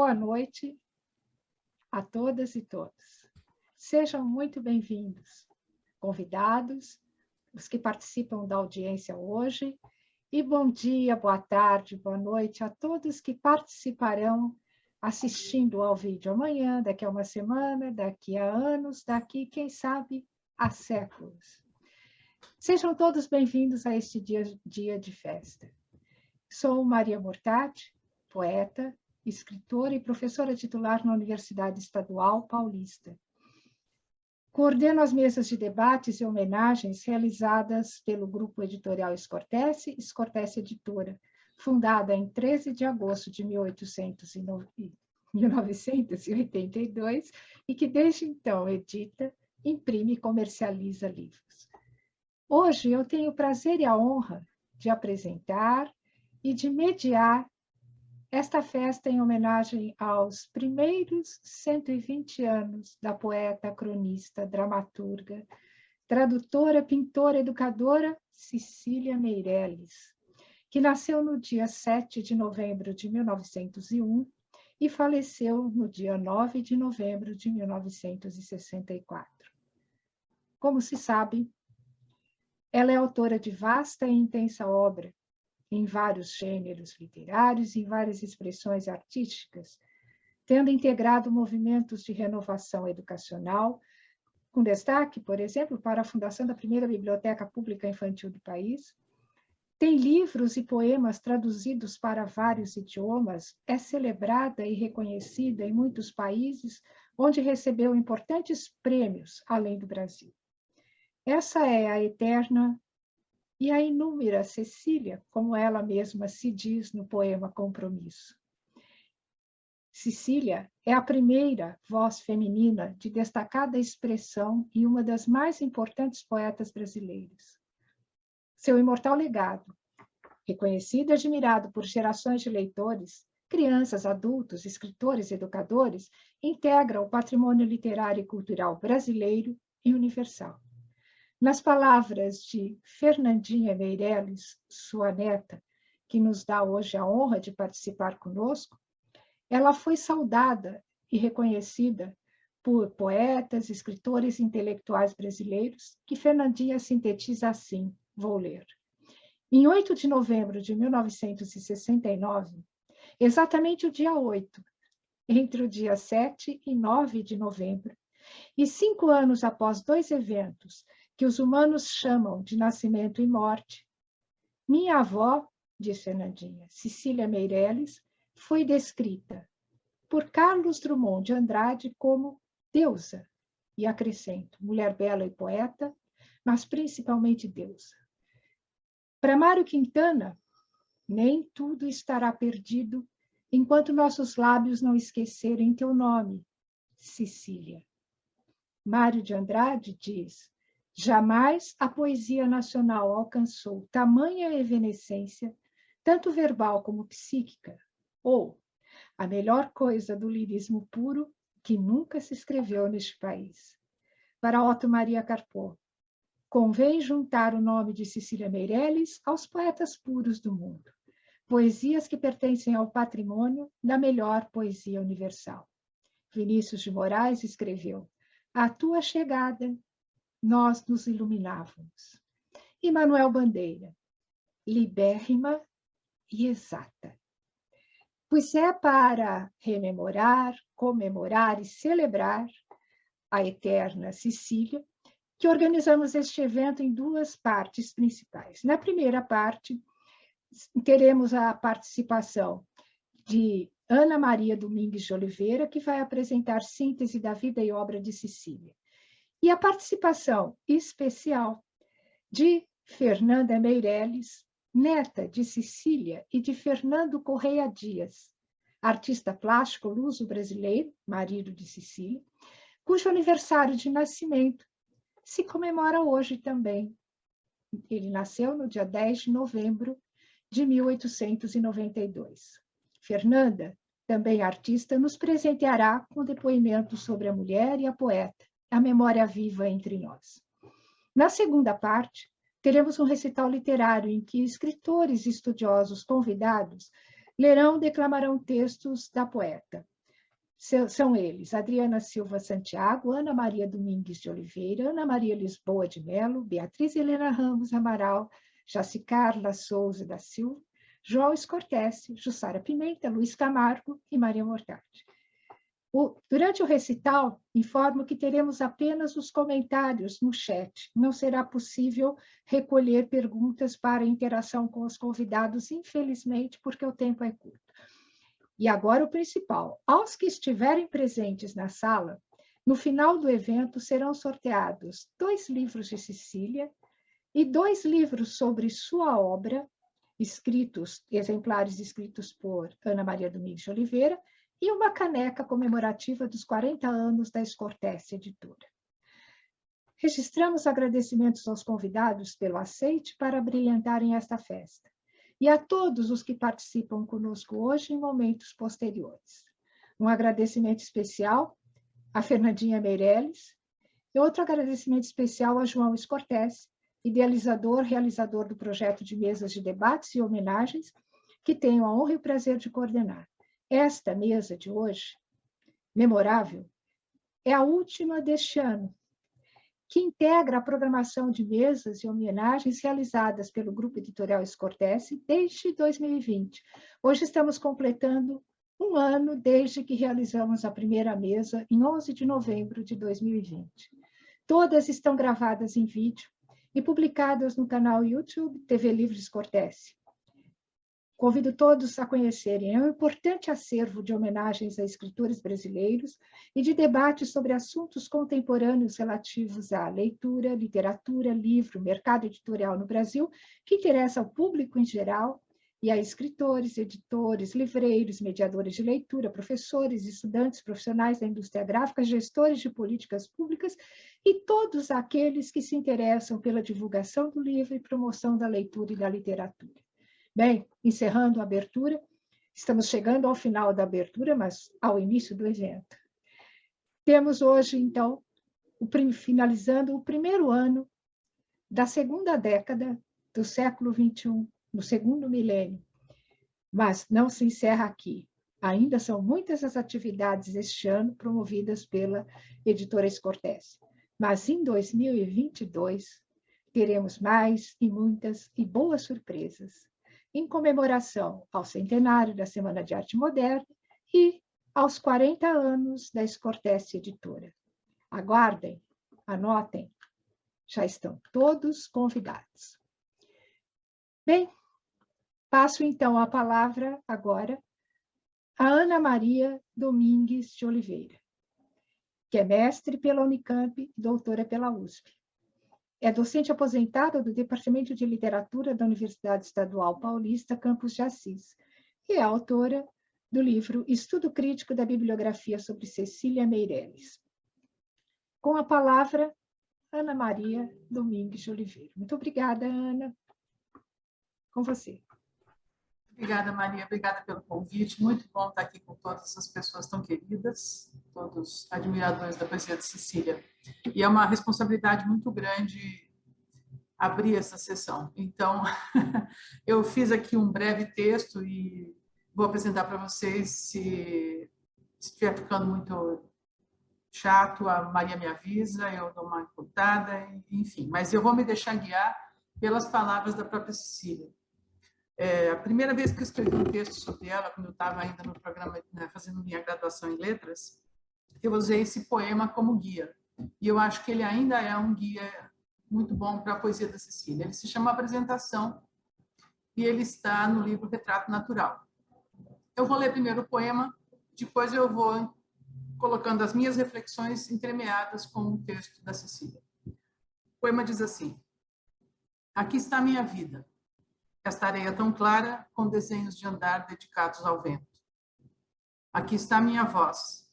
boa noite a todas e todos. Sejam muito bem-vindos, convidados, os que participam da audiência hoje, e bom dia, boa tarde, boa noite a todos que participarão assistindo ao vídeo amanhã, daqui a uma semana, daqui a anos, daqui, quem sabe, a séculos. Sejam todos bem-vindos a este dia de festa. Sou Maria Mortati, poeta, escritora e professora titular na Universidade Estadual Paulista. Coordeno as mesas de debates e homenagens realizadas pelo Grupo Editorial Escortece, Escortece Editora, fundada em 13 de agosto de 1982 e que desde então edita, imprime e comercializa livros. Hoje eu tenho o prazer e a honra de apresentar e de mediar esta festa em homenagem aos primeiros 120 anos da poeta, cronista, dramaturga, tradutora, pintora, educadora Cecília Meirelles, que nasceu no dia 7 de novembro de 1901 e faleceu no dia 9 de novembro de 1964. Como se sabe, ela é autora de vasta e intensa obra, em vários gêneros literários e em várias expressões artísticas, tendo integrado movimentos de renovação educacional, com destaque, por exemplo, para a fundação da primeira biblioteca pública infantil do país. Tem livros e poemas traduzidos para vários idiomas, é celebrada e reconhecida em muitos países, onde recebeu importantes prêmios, além do Brasil. Essa é a eterna e a inúmera Cecília, como ela mesma se diz no poema Compromisso. Cecília é a primeira voz feminina de destacada expressão e uma das mais importantes poetas brasileiras. Seu imortal legado, reconhecido e admirado por gerações de leitores, crianças, adultos, escritores, educadores, integra o patrimônio literário e cultural brasileiro e universal. Nas palavras de Fernandinha Meirelles, sua neta, que nos dá hoje a honra de participar conosco, ela foi saudada e reconhecida por poetas, escritores e intelectuais brasileiros, que Fernandinha sintetiza assim, vou ler. Em 8 de novembro de 1969, exatamente o dia 8, entre o dia 7 e 9 de novembro, e 5 anos após dois eventos que os humanos chamam de nascimento e morte, minha avó, diz Fernandinha, Cecília Meirelles, foi descrita por Carlos Drummond de Andrade como deusa, e acrescento, mulher bela e poeta, mas principalmente deusa. Para Mário Quintana, nem tudo estará perdido enquanto nossos lábios não esquecerem teu nome, Cecília. Mário de Andrade diz: jamais a poesia nacional alcançou tamanha evanescência, tanto verbal como psíquica, ou a melhor coisa do lirismo puro que nunca se escreveu neste país. Para Otto Maria Carpo, convém juntar o nome de Cecília Meirelles aos poetas puros do mundo, poesias que pertencem ao patrimônio da melhor poesia universal. Vinícius de Moraes escreveu: à tua chegada, nós nos iluminávamos. E Manuel Bandeira, libérrima e exata. Pois é para rememorar, comemorar e celebrar a eterna Cecília que organizamos este evento em duas partes principais. Na primeira parte, teremos a participação de Ana Maria Domingues de Oliveira, que vai apresentar síntese da vida e obra de Cecília. E a participação especial de Fernanda Meirelles, neta de Cecília e de Fernando Correia Dias, artista plástico luso-brasileiro, marido de Cecília, cujo aniversário de nascimento se comemora hoje também. Ele nasceu no dia 10 de novembro de 1892. Fernanda, também artista, nos presenteará com depoimentos sobre a mulher e a poeta, a memória viva entre nós. Na segunda parte, teremos um recital literário em que escritores e estudiosos convidados lerão e declamarão textos da poeta, São eles: Adriana Silva Santiago, Ana Maria Domingues de Oliveira, Ana Maria Lisboa de Melo, Beatriz Helena Ramos Amaral, Jaci Carla Souza da Silva, João Escortese, Jussara Pimenta, Luiz Camargo e Maria Morgatti. Durante o recital, informo que teremos apenas os comentários no chat. Não será possível recolher perguntas para interação com os convidados, infelizmente, porque o tempo é curto. E agora o principal: aos que estiverem presentes na sala, no final do evento serão sorteados 2 livros de Cecília e 2 livros sobre sua obra, exemplares escritos por Ana Maria Domingues de Oliveira, e uma caneca comemorativa dos 40 anos da Escortese Editora. Registramos agradecimentos aos convidados pelo aceite para brilhantarem esta festa, e a todos os que participam conosco hoje em momentos posteriores. Um agradecimento especial a Fernandinha Meirelles, e outro agradecimento especial a João Escortese, idealizador, realizador do projeto de mesas de debates e homenagens, que tenho a honra e o prazer de coordenar. Esta mesa de hoje, memorável, é a última deste ano, que integra a programação de mesas e homenagens realizadas pelo Grupo Editorial Escortese desde 2020. Hoje estamos completando 1 ano desde que realizamos a primeira mesa, em 11 de novembro de 2020. Todas estão gravadas em vídeo e publicadas no canal YouTube TV Livre Escortese. Convido todos a conhecerem. É um importante acervo de homenagens a escritores brasileiros e de debates sobre assuntos contemporâneos relativos à leitura, literatura, livro, mercado editorial no Brasil, que interessa ao público em geral e a escritores, editores, livreiros, mediadores de leitura, professores, estudantes, profissionais da indústria gráfica, gestores de políticas públicas e todos aqueles que se interessam pela divulgação do livro e promoção da leitura e da literatura. Bem, encerrando a abertura, estamos chegando ao final da abertura, mas ao início do evento. Temos hoje, então, finalizando o primeiro ano da segunda década do século XXI, no segundo milênio. Mas não se encerra aqui. Ainda são muitas as atividades este ano promovidas pela Editora Escortese. Mas em 2022, teremos mais e muitas e boas surpresas, em comemoração ao centenário da Semana de Arte Moderna e aos 40 anos da Escortese Editora. Aguardem, anotem, já estão todos convidados. Bem, passo então a palavra agora a Ana Maria Domingues de Oliveira, que é mestre pela Unicamp e doutora pela USP. É docente aposentada do Departamento de Literatura da Universidade Estadual Paulista, Campos de Assis, e é autora do livro Estudo Crítico da Bibliografia sobre Cecília Meirelles. Com a palavra, Ana Maria Domingues de Oliveira. Muito obrigada, Ana. Com você. Obrigada, Maria. Obrigada pelo convite. Muito bom estar aqui com todas essas pessoas tão queridas, todos admiradores da poesia de Cecília. E é uma responsabilidade muito grande abrir essa sessão. Então, eu fiz aqui um breve texto e vou apresentar para vocês. Se estiver ficando muito chato, a Maria me avisa, eu dou uma encurtada, enfim. Mas eu vou me deixar guiar pelas palavras da própria Cecília. A primeira vez que eu escrevi um texto sobre ela, quando eu estava ainda no programa, né, fazendo minha graduação em letras, eu usei esse poema como guia. E eu acho que ele ainda é um guia muito bom para a poesia da Cecília. Ele se chama Apresentação e ele está no livro Retrato Natural. Eu vou ler primeiro o poema, depois eu vou colocando as minhas reflexões entremeadas com o texto da Cecília. O poema diz assim: aqui está a minha vida, esta areia tão clara, com desenhos de andar dedicados ao vento. Aqui está a minha voz,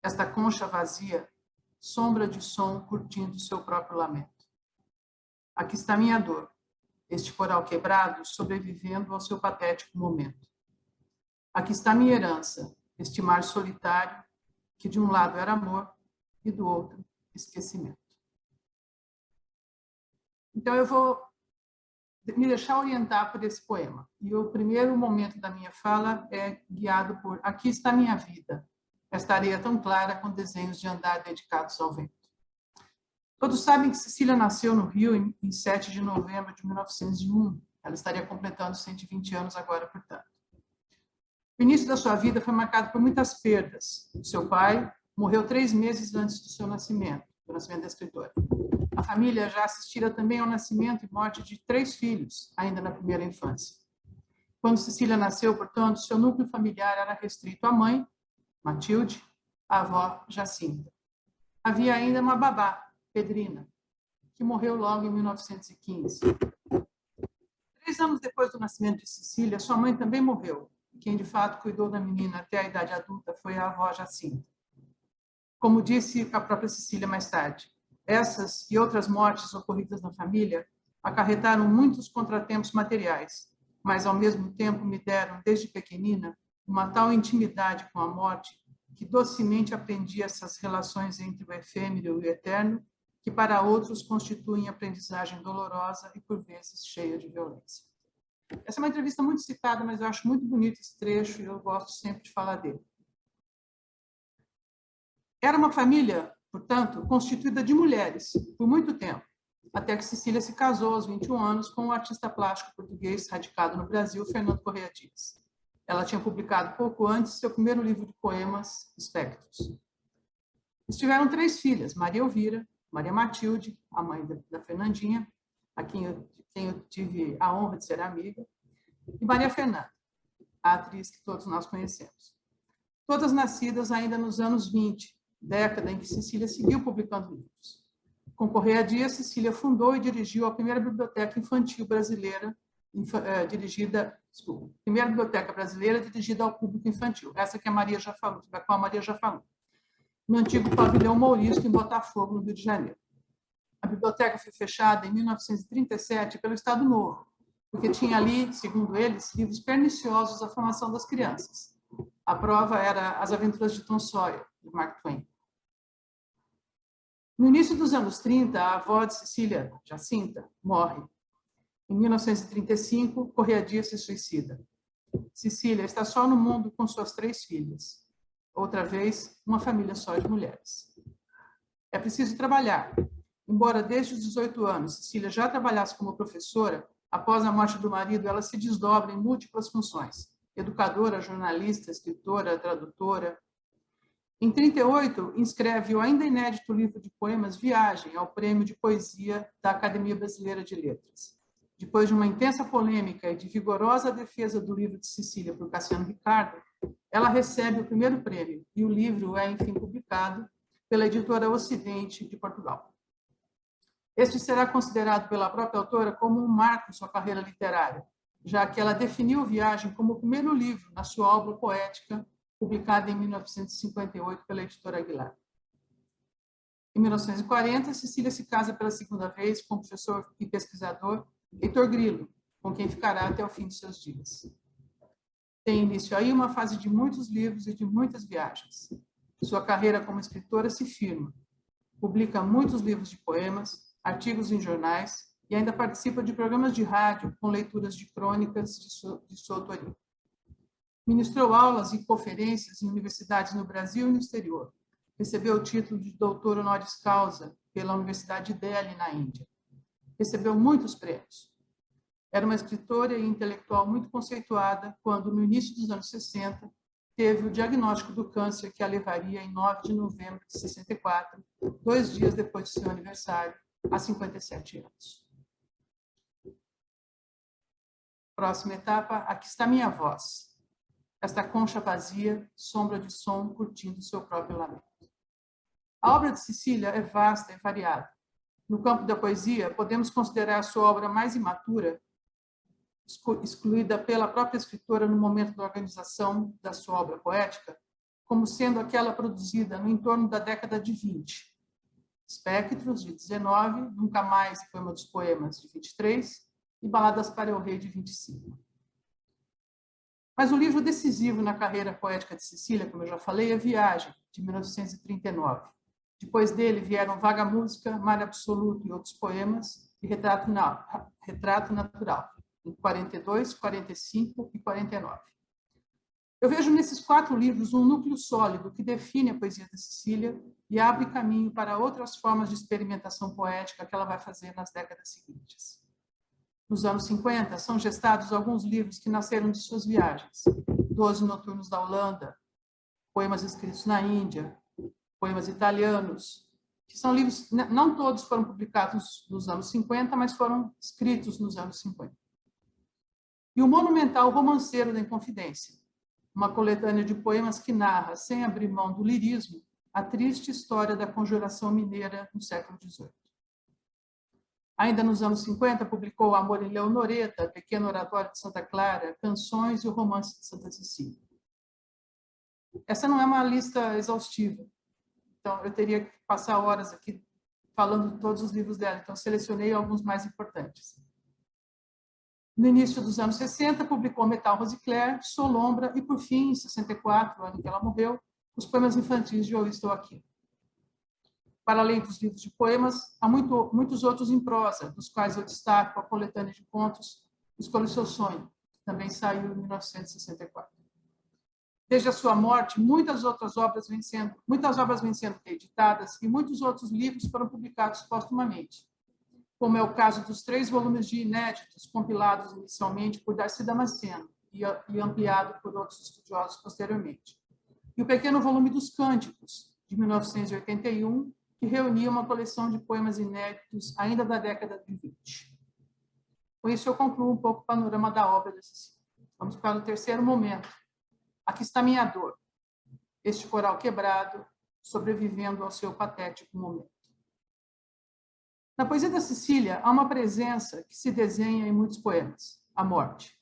esta concha vazia, sombra de som curtindo seu próprio lamento. Aqui está a minha dor, este coral quebrado, sobrevivendo ao seu patético momento. Aqui está a minha herança, este mar solitário, que de um lado era amor e do outro esquecimento. Então eu vou me deixar orientar por esse poema. E o primeiro momento da minha fala é guiado por aqui está a minha vida, esta areia tão clara com desenhos de andar dedicados ao vento. Todos sabem que Cecília nasceu no Rio em 7 de novembro de 1901. Ela estaria completando 120 anos agora, portanto. O início da sua vida foi marcado por muitas perdas. O seu pai morreu 3 meses antes do seu nascimento, do nascimento da escritora. A família já assistira também ao nascimento e morte de 3 filhos, ainda na primeira infância. Quando Cecília nasceu, portanto, seu núcleo familiar era restrito à mãe, Matilde, à avó, Jacinta. Havia ainda uma babá, Pedrina, que morreu logo em 1915. 3 anos depois do nascimento de Cecília, sua mãe também morreu. E quem, de fato, cuidou da menina até a idade adulta foi a avó Jacinta. Como disse a própria Cecília mais tarde, essas e outras mortes ocorridas na família acarretaram muitos contratempos materiais, mas, ao mesmo tempo, me deram, desde pequenina, uma tal intimidade com a morte que docemente aprendi essas relações entre o efêmero e o eterno, que para outros constituem aprendizagem dolorosa e, por vezes, cheia de violência. Essa é uma entrevista muito citada, mas eu acho muito bonito esse trecho e eu gosto sempre de falar dele. Era uma família, portanto, constituída de mulheres, por muito tempo, até que Cecília se casou aos 21 anos com o artista plástico português radicado no Brasil, Fernando Correia Dias. Ela tinha publicado pouco antes seu primeiro livro de poemas, Espectros. Eles tiveram 3 filhas, Maria Elvira, Maria Matilde, a mãe da Fernandinha, a quem eu tive a honra de ser amiga, e Maria Fernanda, a atriz que todos nós conhecemos. Todas nascidas ainda nos anos 20, década em que Cecília seguiu publicando livros. Com Correia Dias, Cecília fundou e dirigiu a primeira biblioteca infantil brasileira, primeira biblioteca brasileira dirigida ao público infantil, essa que a Maria já falou, da qual a Maria já falou, no antigo pavilhão Maurício, em Botafogo, no Rio de Janeiro. A biblioteca foi fechada em 1937 pelo Estado Novo, porque tinha ali, segundo eles, livros perniciosos à formação das crianças. A prova era As Aventuras de Tom Sawyer, de Mark Twain. No início dos anos 30, a avó de Cecília, Jacinta, morre. Em 1935, Correia Dias se suicida. Cecília está só no mundo com suas 3 filhas. Outra vez, uma família só de mulheres. É preciso trabalhar. Embora desde os 18 anos Cecília já trabalhasse como professora, após a morte do marido, ela se desdobra em múltiplas funções: educadora, jornalista, escritora, tradutora. Em 1938, inscreve o ainda inédito livro de poemas Viagem ao Prêmio de Poesia da Academia Brasileira de Letras. Depois de uma intensa polêmica e de vigorosa defesa do livro de Cecília por Cassiano Ricardo, ela recebe o primeiro prêmio e o livro é, enfim, publicado pela editora Ocidente de Portugal. Este será considerado pela própria autora como um marco em sua carreira literária, já que ela definiu Viagem como o primeiro livro na sua obra poética, publicada em 1958 pela editora Aguilar. Em 1940, Cecília se casa pela segunda vez com o professor e pesquisador Heitor Grilo, com quem ficará até o fim de seus dias. Tem início aí uma fase de muitos livros e de muitas viagens. Sua carreira como escritora se firma. Publica muitos livros de poemas, artigos em jornais e ainda participa de programas de rádio com leituras de crônicas de sua autoria. Ministrou aulas e conferências em universidades no Brasil e no exterior. Recebeu o título de doutor honoris causa pela Universidade de Delhi, na Índia. Recebeu muitos prêmios. Era uma escritora e intelectual muito conceituada quando, no início dos anos 60, teve o diagnóstico do câncer que a levaria em 9 de novembro de 64, 2 dias depois do seu aniversário, há 57 anos. Próxima etapa, aqui está minha voz. Esta concha vazia, sombra de som, curtindo seu próprio lamento. A obra de Cecília é vasta e variada. No campo da poesia, podemos considerar sua obra mais imatura, excluída pela própria escritora no momento da organização da sua obra poética, como sendo aquela produzida no entorno da década de 20. Espectros, de 19, Nunca Mais e Poema dos Poemas, de 23, e Baladas para el Rei, de 25. Mas o livro decisivo na carreira poética de Cecília, como eu já falei, é Viagem, de 1939. Depois dele vieram Vaga Música, Mar Absoluto e Outros Poemas, e Retrato Natural, em 42, 45 e 49. Eu vejo nesses 4 livros um núcleo sólido que define a poesia da Cecília e abre caminho para outras formas de experimentação poética que ela vai fazer nas décadas seguintes. Nos anos 50, são gestados alguns livros que nasceram de suas viagens. 12 Noturnos da Holanda, poemas escritos na Índia, poemas italianos, que são livros, não todos foram publicados nos anos 50, mas foram escritos nos anos 50. E o monumental Romanceiro da Inconfidência, uma coletânea de poemas que narra, sem abrir mão do lirismo, a triste história da conjuração mineira no século XVIII. Ainda nos anos 50, publicou Amor em Leonoreta, Pequeno Oratório de Santa Clara, Canções e o Romance de Santa Cecília. Essa não é uma lista exaustiva, então eu teria que passar horas aqui falando de todos os livros dela, então selecionei alguns mais importantes. No início dos anos 60, publicou Metal Rosicler, Solombra e, por fim, em 64, o ano que ela morreu, os poemas infantis de Eu Estou Aqui. Para além dos livros de poemas, há muitos outros em prosa, dos quais eu destaco a coletânea de contos Escolha o Seu Sonho, que também saiu em 1964. Desde a sua morte, muitas obras vêm sendo reeditadas e muitos outros livros foram publicados postumamente, como é o caso dos 3 volumes de inéditos, compilados inicialmente por Darcy Damasceno e ampliado por outros estudiosos posteriormente. E o pequeno volume dos Cânticos, de 1981, que reunia uma coleção de poemas inéditos ainda da década de 20. Com isso, eu concluo um pouco o panorama da obra da Cecília. Vamos para o terceiro momento. Aqui está minha dor, este coral quebrado, sobrevivendo ao seu patético momento. Na poesia da Cecília, há uma presença que se desenha em muitos poemas, a morte.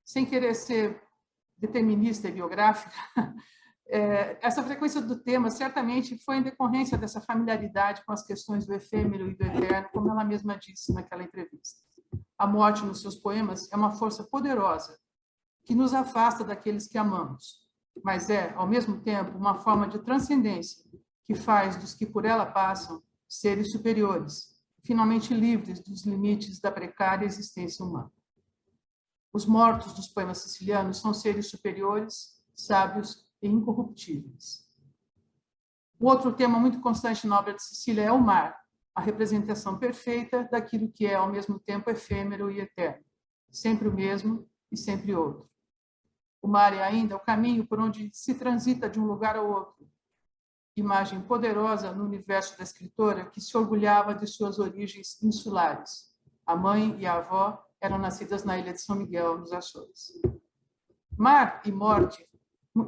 Sem querer ser determinista e biográfica, essa frequência do tema certamente foi em decorrência dessa familiaridade com as questões do efêmero e do eterno, como ela mesma disse naquela entrevista. A morte nos seus poemas é uma força poderosa que nos afasta daqueles que amamos, mas é, ao mesmo tempo, uma forma de transcendência que faz dos que por ela passam seres superiores, finalmente livres dos limites da precária existência humana. Os mortos dos poemas sicilianos são seres superiores, sábios e incorruptíveis. O outro tema muito constante na obra de Cecília é o mar, a representação perfeita daquilo que é, ao mesmo tempo, efêmero e eterno, sempre o mesmo e sempre outro. O mar é ainda o caminho por onde se transita de um lugar ao outro, imagem poderosa no universo da escritora que se orgulhava de suas origens insulares. A mãe e a avó eram nascidas na ilha de São Miguel, nos Açores. Mar e morte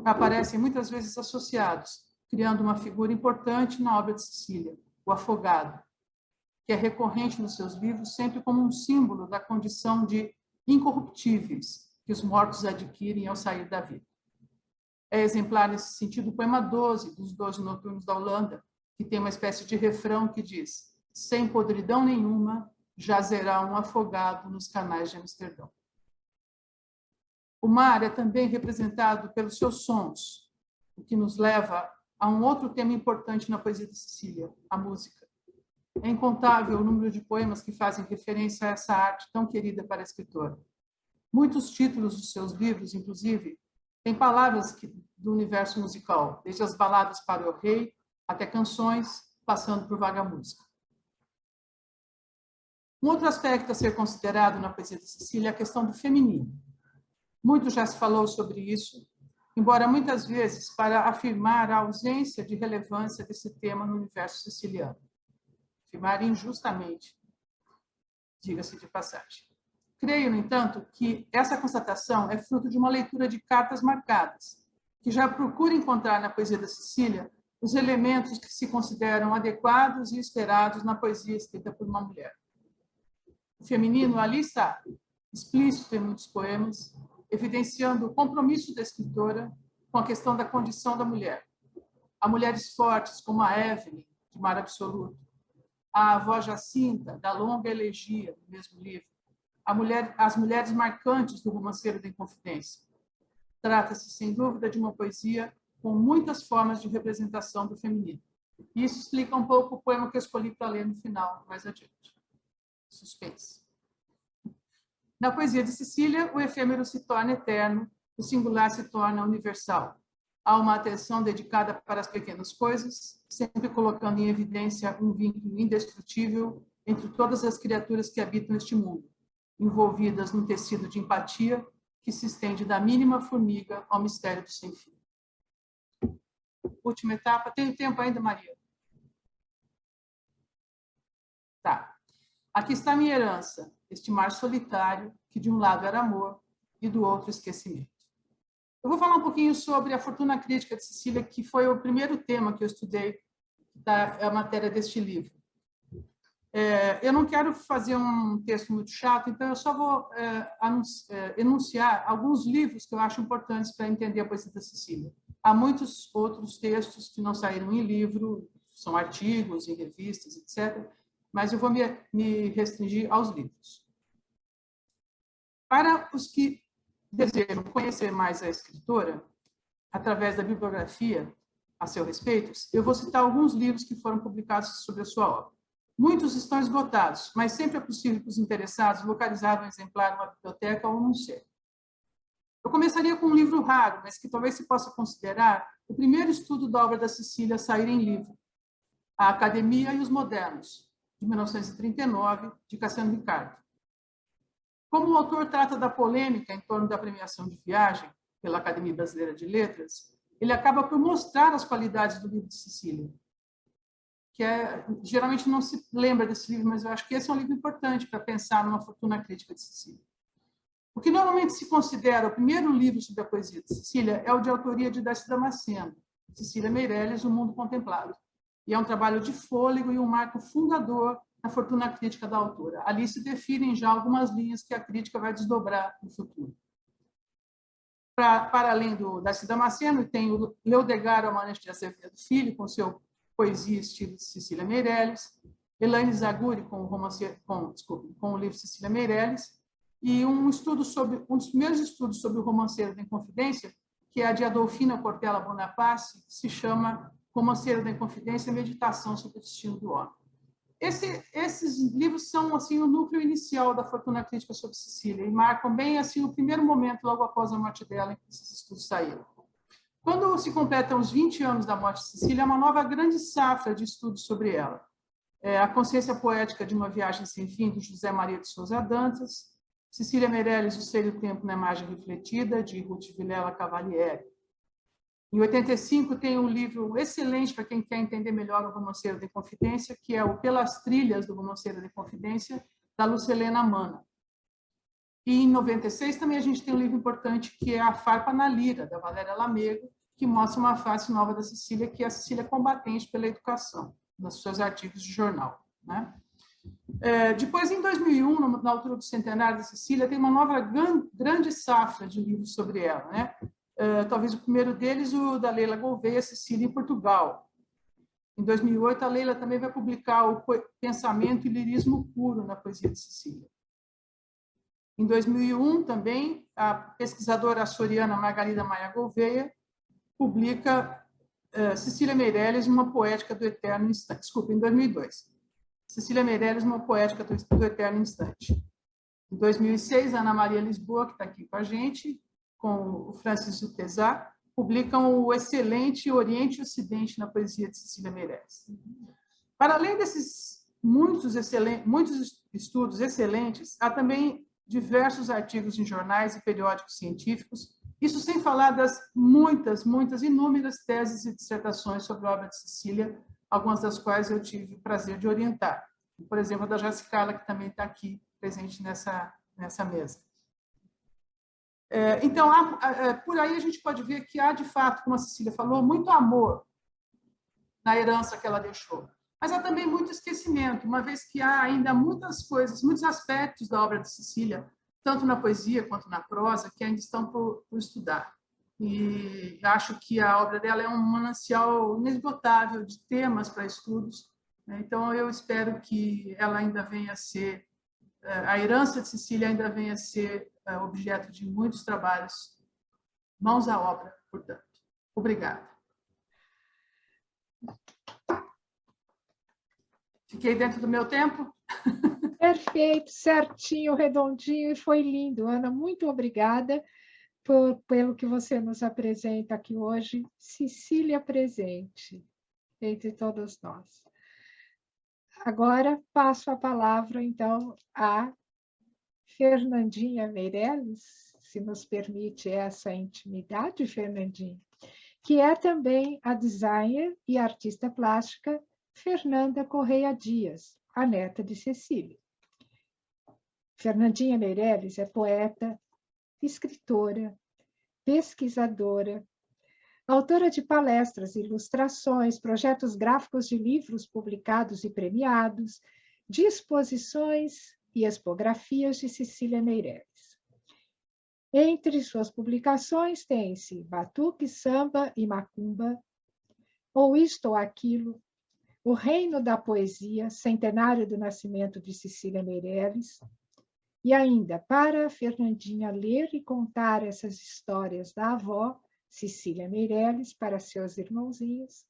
aparecem muitas vezes associados, criando uma figura importante na obra de Cecília, o afogado, que é recorrente nos seus livros sempre como um símbolo da condição de incorruptíveis que os mortos adquirem ao sair da vida. É exemplar nesse sentido o poema 12 dos 12 Noturnos da Holanda, que tem uma espécie de refrão que diz: sem podridão nenhuma, jazerá um afogado nos canais de Amsterdão. O mar é também representado pelos seus sons, o que nos leva a um outro tema importante na poesia de Cecília, a música. É incontável o número de poemas que fazem referência a essa arte tão querida para a escritora. Muitos títulos dos seus livros, inclusive, têm palavras do universo musical, desde as baladas para o rei até canções, passando por vaga música. Um outro aspecto a ser considerado na poesia de Cecília é a questão do feminino. Muito já se falou sobre isso, embora muitas vezes para afirmar a ausência de relevância desse tema no universo siciliano. Afirmar injustamente, diga-se de passagem. Creio, no entanto, que essa constatação é fruto de uma leitura de cartas marcadas, que já procura encontrar na poesia da Cecília os elementos que se consideram adequados e esperados na poesia escrita por uma mulher. O feminino ali está, explícito em muitos poemas, evidenciando o compromisso da escritora com a questão da condição da mulher. Há mulheres fortes, como a Evelyn, de Mar Absoluto, a avó Jacinta, da longa elegia, do mesmo livro, as mulheres marcantes do Romanceiro da Inconfidência. Trata-se, sem dúvida, de uma poesia com muitas formas de representação do feminino. E isso explica um pouco o poema que eu escolhi para ler no final, mais adiante. Suspense. Na poesia de Cecília, o efêmero se torna eterno, o singular se torna universal. Há uma atenção dedicada para as pequenas coisas, sempre colocando em evidência um vínculo indestrutível entre todas as criaturas que habitam este mundo, envolvidas num tecido de empatia que se estende da mínima formiga ao mistério do sem fim. Última etapa. Tem tempo ainda, Maria? Tá. Aqui está a minha herança, este mar solitário, que de um lado era amor e do outro esquecimento. Eu vou falar um pouquinho sobre a fortuna crítica de Cecília, que foi o primeiro tema que eu estudei da matéria deste livro. Eu não quero fazer um texto muito chato, então eu só vou enunciar alguns livros que eu acho importantes para entender a poesia da Cecília. Há muitos outros textos que não saíram em livro, são artigos em revistas, etc., mas eu vou me restringir aos livros. Para os que desejam conhecer mais a escritora, através da bibliografia a seu respeito, eu vou citar alguns livros que foram publicados sobre a sua obra. Muitos estão esgotados, mas sempre é possível para os interessados localizar um exemplar numa biblioteca ou num sebo. Eu começaria com um livro raro, mas que talvez se possa considerar o primeiro estudo da obra da Cecília a sair em livro, A Academia e os Modernos, de 1939, de Cassiano Ricardo. Como o autor trata da polêmica em torno da premiação de viagem pela Academia Brasileira de Letras, ele acaba por mostrar as qualidades do livro de Cecília, que geralmente não se lembra desse livro, mas eu acho que esse é um livro importante para pensar numa fortuna crítica de Cecília. O que normalmente se considera o primeiro livro sobre a poesia de Cecília é o de autoria de Darcy Damasceno, Cecília Meirelles, O Mundo Contemplado. E é um trabalho de fôlego e um marco fundador na fortuna crítica da autora. Ali se definem já algumas linhas que a crítica vai desdobrar no futuro. Para além do Darcy Damasceno, tem o Leodegar Amanete de Azevedo Filho, com seu poesia estilo de Cecília Meirelles, Elaine Zaguri, com o livro Cecília Meirelles, e um dos primeiros estudos sobre o romanceiro da Inconfidência, que é a de Adolfina Cortella Bonaparte, que se chama Romanceiro da Inconfidência, Meditação sobre o Destino do Homem. Esses livros são assim o núcleo inicial da fortuna crítica sobre Cecília e marcam bem assim o primeiro momento logo após a morte dela em que esses estudos saíram. Quando se completam os 20 anos da morte de Cecília, há uma nova grande safra de estudos sobre ela. A Consciência Poética de uma Viagem Sem Fim, do José Maria de Souza Dantas, Cecília Meirelles, O Ser e o Tempo na Imagem Refletida, de Ruth Vilela Cavalieri. Em 85, tem um livro excelente para quem quer entender melhor o Romanceiro da Inconfidência, que é o Pelas Trilhas do Romanceiro da Inconfidência, da Lucilena Mana. E em 96 também a gente tem um livro importante, que é A Farpa na Lira, da Valéria Lamego, que mostra uma face nova da Cecília, que é a Cecília combatente pela educação, nos seus artigos de jornal, né? Depois, em 2001, na altura do centenário da Cecília, tem uma nova grande safra de livros sobre ela, né? Talvez o primeiro deles, o da Leila Gouveia, Cecília em Portugal. Em 2008, a Leila também vai publicar o Pensamento e Lirismo Puro na poesia de Cecília. Em 2001, também, a pesquisadora açoriana Margarida Maia Gouveia publica Cecília Meirelles, Uma Poética do Eterno Instante. Desculpa, em 2002. Cecília Meirelles, Uma Poética do Eterno Instante. Em 2006, a Ana Maria Lisboa, que está aqui com a gente, com o Francis Utesar, publicam o excelente Oriente e Ocidente na poesia de Cecília Meirelles. Para além desses muitos estudos excelentes, há também diversos artigos em jornais e periódicos científicos, isso sem falar das muitas, inúmeras teses e dissertações sobre a obra de Cecília, algumas das quais eu tive o prazer de orientar. Por exemplo, a da Jacicala, que também está aqui presente nessa mesa. Então, por aí a gente pode ver que há, de fato, como a Cecília falou, muito amor na herança que ela deixou. Mas há também muito esquecimento, uma vez que há ainda muitas coisas, muitos aspectos da obra de Cecília, tanto na poesia quanto na prosa, que ainda estão por estudar. E acho que a obra dela é um manancial inesgotável de temas para estudos. Então, eu espero que ela ainda venha a ser, a herança de Cecília ainda venha a ser objeto de muitos trabalhos, mãos à obra, portanto. Obrigada. Fiquei dentro do meu tempo? Perfeito, certinho, redondinho, e foi lindo. Ana, muito obrigada. pelo que você nos apresenta aqui hoje, Cecília presente entre todos nós. Agora passo a palavra, então, a Fernandinha Meirelles, se nos permite essa intimidade, Fernandinha, que é também a designer e artista plástica Fernanda Correia Dias, a neta de Cecília. Fernandinha Meirelles é poeta, escritora, pesquisadora, autora de palestras, ilustrações, projetos gráficos de livros publicados e premiados, de exposições e expografias de Cecília Meirelles. Entre suas publicações tem-se Batuque, Samba e Macumba, Ou Isto ou Aquilo, O Reino da Poesia, centenário do nascimento de Cecília Meirelles, e ainda, para a Fernandinha ler e contar essas histórias da avó, Cecília Meirelles, para seus irmãozinhos,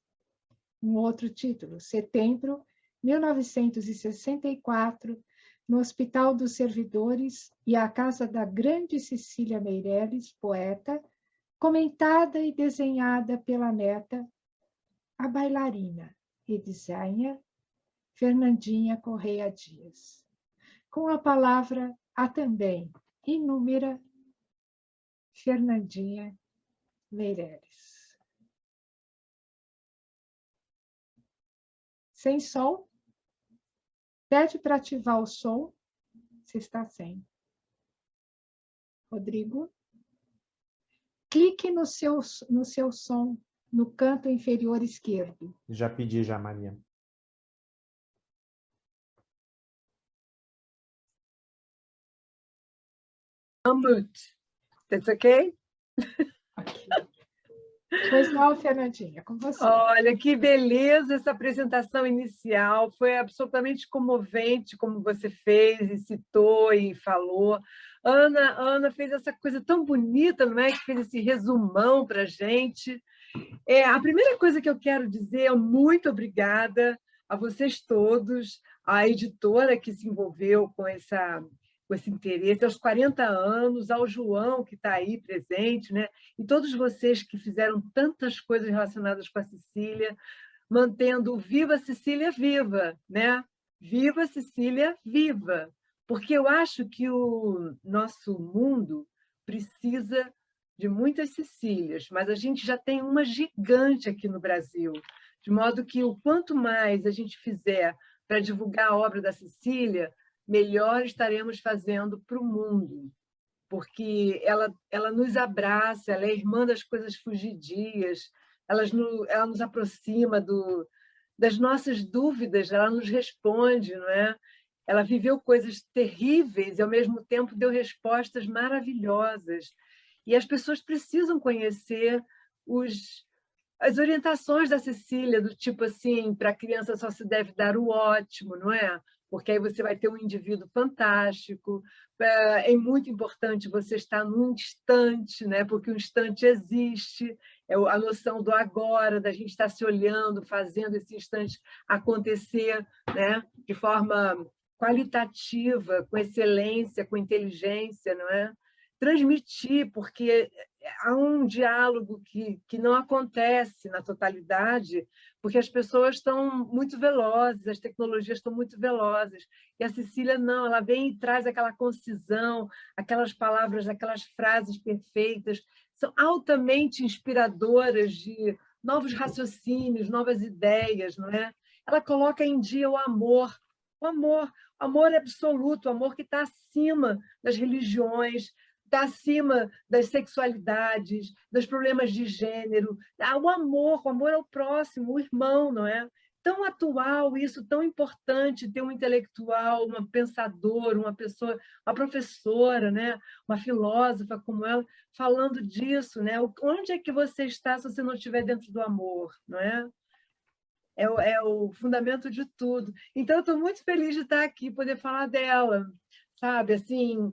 um outro título, Setembro, 1964, no Hospital dos Servidores e a casa da grande Cecília Meirelles, poeta, comentada e desenhada pela neta, a bailarina e designer Fernandinha Correia Dias. Com a palavra, a também inúmera Fernandinha Meirelles. Sem som? Pede para ativar o som, se está sem. Rodrigo? Clique no seu som, no canto inferior esquerdo. Já pedi, já, Maria. Unmute. That's okay? Pois não, Fernandinha, com você. Olha, que beleza essa apresentação inicial. Foi absolutamente comovente, como você fez e citou e falou. Ana fez essa coisa tão bonita, não é? Que fez esse resumão para a gente. A primeira coisa que eu quero dizer é muito obrigada a vocês todos, à editora que se envolveu com esse interesse, aos 40 anos, ao João, que está aí presente, né? E todos vocês que fizeram tantas coisas relacionadas com a Cecília, mantendo Viva Cecília Viva, né? Viva Cecília Viva! Porque eu acho que o nosso mundo precisa de muitas Cecílias, mas a gente já tem uma gigante aqui no Brasil, de modo que o quanto mais a gente fizer para divulgar a obra da Cecília, melhor estaremos fazendo para o mundo, porque ela nos abraça, ela é irmã das coisas fugidias, ela nos aproxima das nossas dúvidas, ela nos responde, não é? Ela viveu coisas terríveis e, ao mesmo tempo, deu respostas maravilhosas. E as pessoas precisam conhecer as orientações da Cecília, do tipo assim, para a criança só se deve dar o ótimo, não é? Porque aí você vai ter um indivíduo fantástico. É muito importante você estar num instante, né? Porque o instante existe, é a noção do agora, da gente estar se olhando, fazendo esse instante acontecer, né? De forma qualitativa, com excelência, com inteligência, não é? Transmitir, porque há um diálogo que não acontece na totalidade, porque as pessoas estão muito velozes, as tecnologias estão muito velozes. E a Cecília não, ela vem e traz aquela concisão, aquelas palavras, aquelas frases perfeitas, são altamente inspiradoras de novos raciocínios, novas ideias, não é? Ela coloca em dia o amor absoluto, o amor que está acima das religiões, está acima das sexualidades, dos problemas de gênero. O amor ao próximo, o irmão, não é? Tão atual isso, tão importante ter um intelectual, uma pensadora, uma pessoa, uma professora, né? Uma filósofa como ela, falando disso, né? Onde é que você está se você não estiver dentro do amor, não é? É o fundamento de tudo. Então, eu estou muito feliz de estar aqui, poder falar dela. sabe? Assim,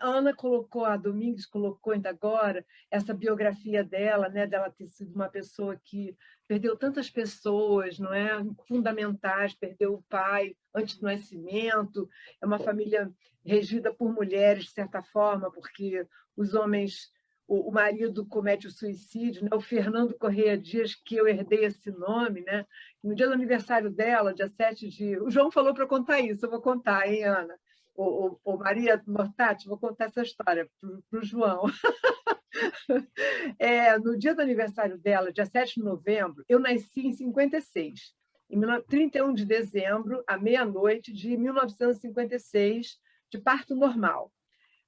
Ana colocou, a Domingues colocou ainda agora, essa biografia dela, né? Dela ter sido uma pessoa que perdeu tantas pessoas, não é? Fundamentais, perdeu o pai antes do nascimento, é uma família regida por mulheres, de certa forma, porque os homens, o marido comete o suicídio, né? O Fernando Correia Dias, que eu herdei esse nome, né? No dia do aniversário dela, dia 7 de... O João falou para eu contar isso, eu vou contar, hein, Ana? Maria Mortati, vou contar essa história para o João. No dia do aniversário dela, dia 7 de novembro, eu nasci em 56. Em 31 de dezembro, à meia-noite de 1956, de parto normal.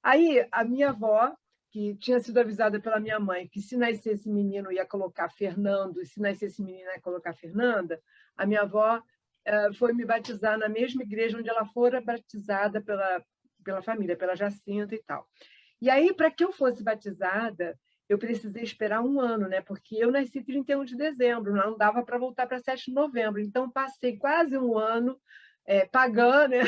Aí, a minha avó, que tinha sido avisada pela minha mãe que se nascesse menino ia colocar Fernando, e se nascesse menina ia colocar Fernanda, a minha avó foi me batizar na mesma igreja onde ela fora batizada pela família, pela Jacinta e tal. E aí, para que eu fosse batizada, eu precisei esperar um ano, né? Porque eu nasci 31 de dezembro, não dava para voltar para 7 de novembro. Então, passei quase um ano pagando, né?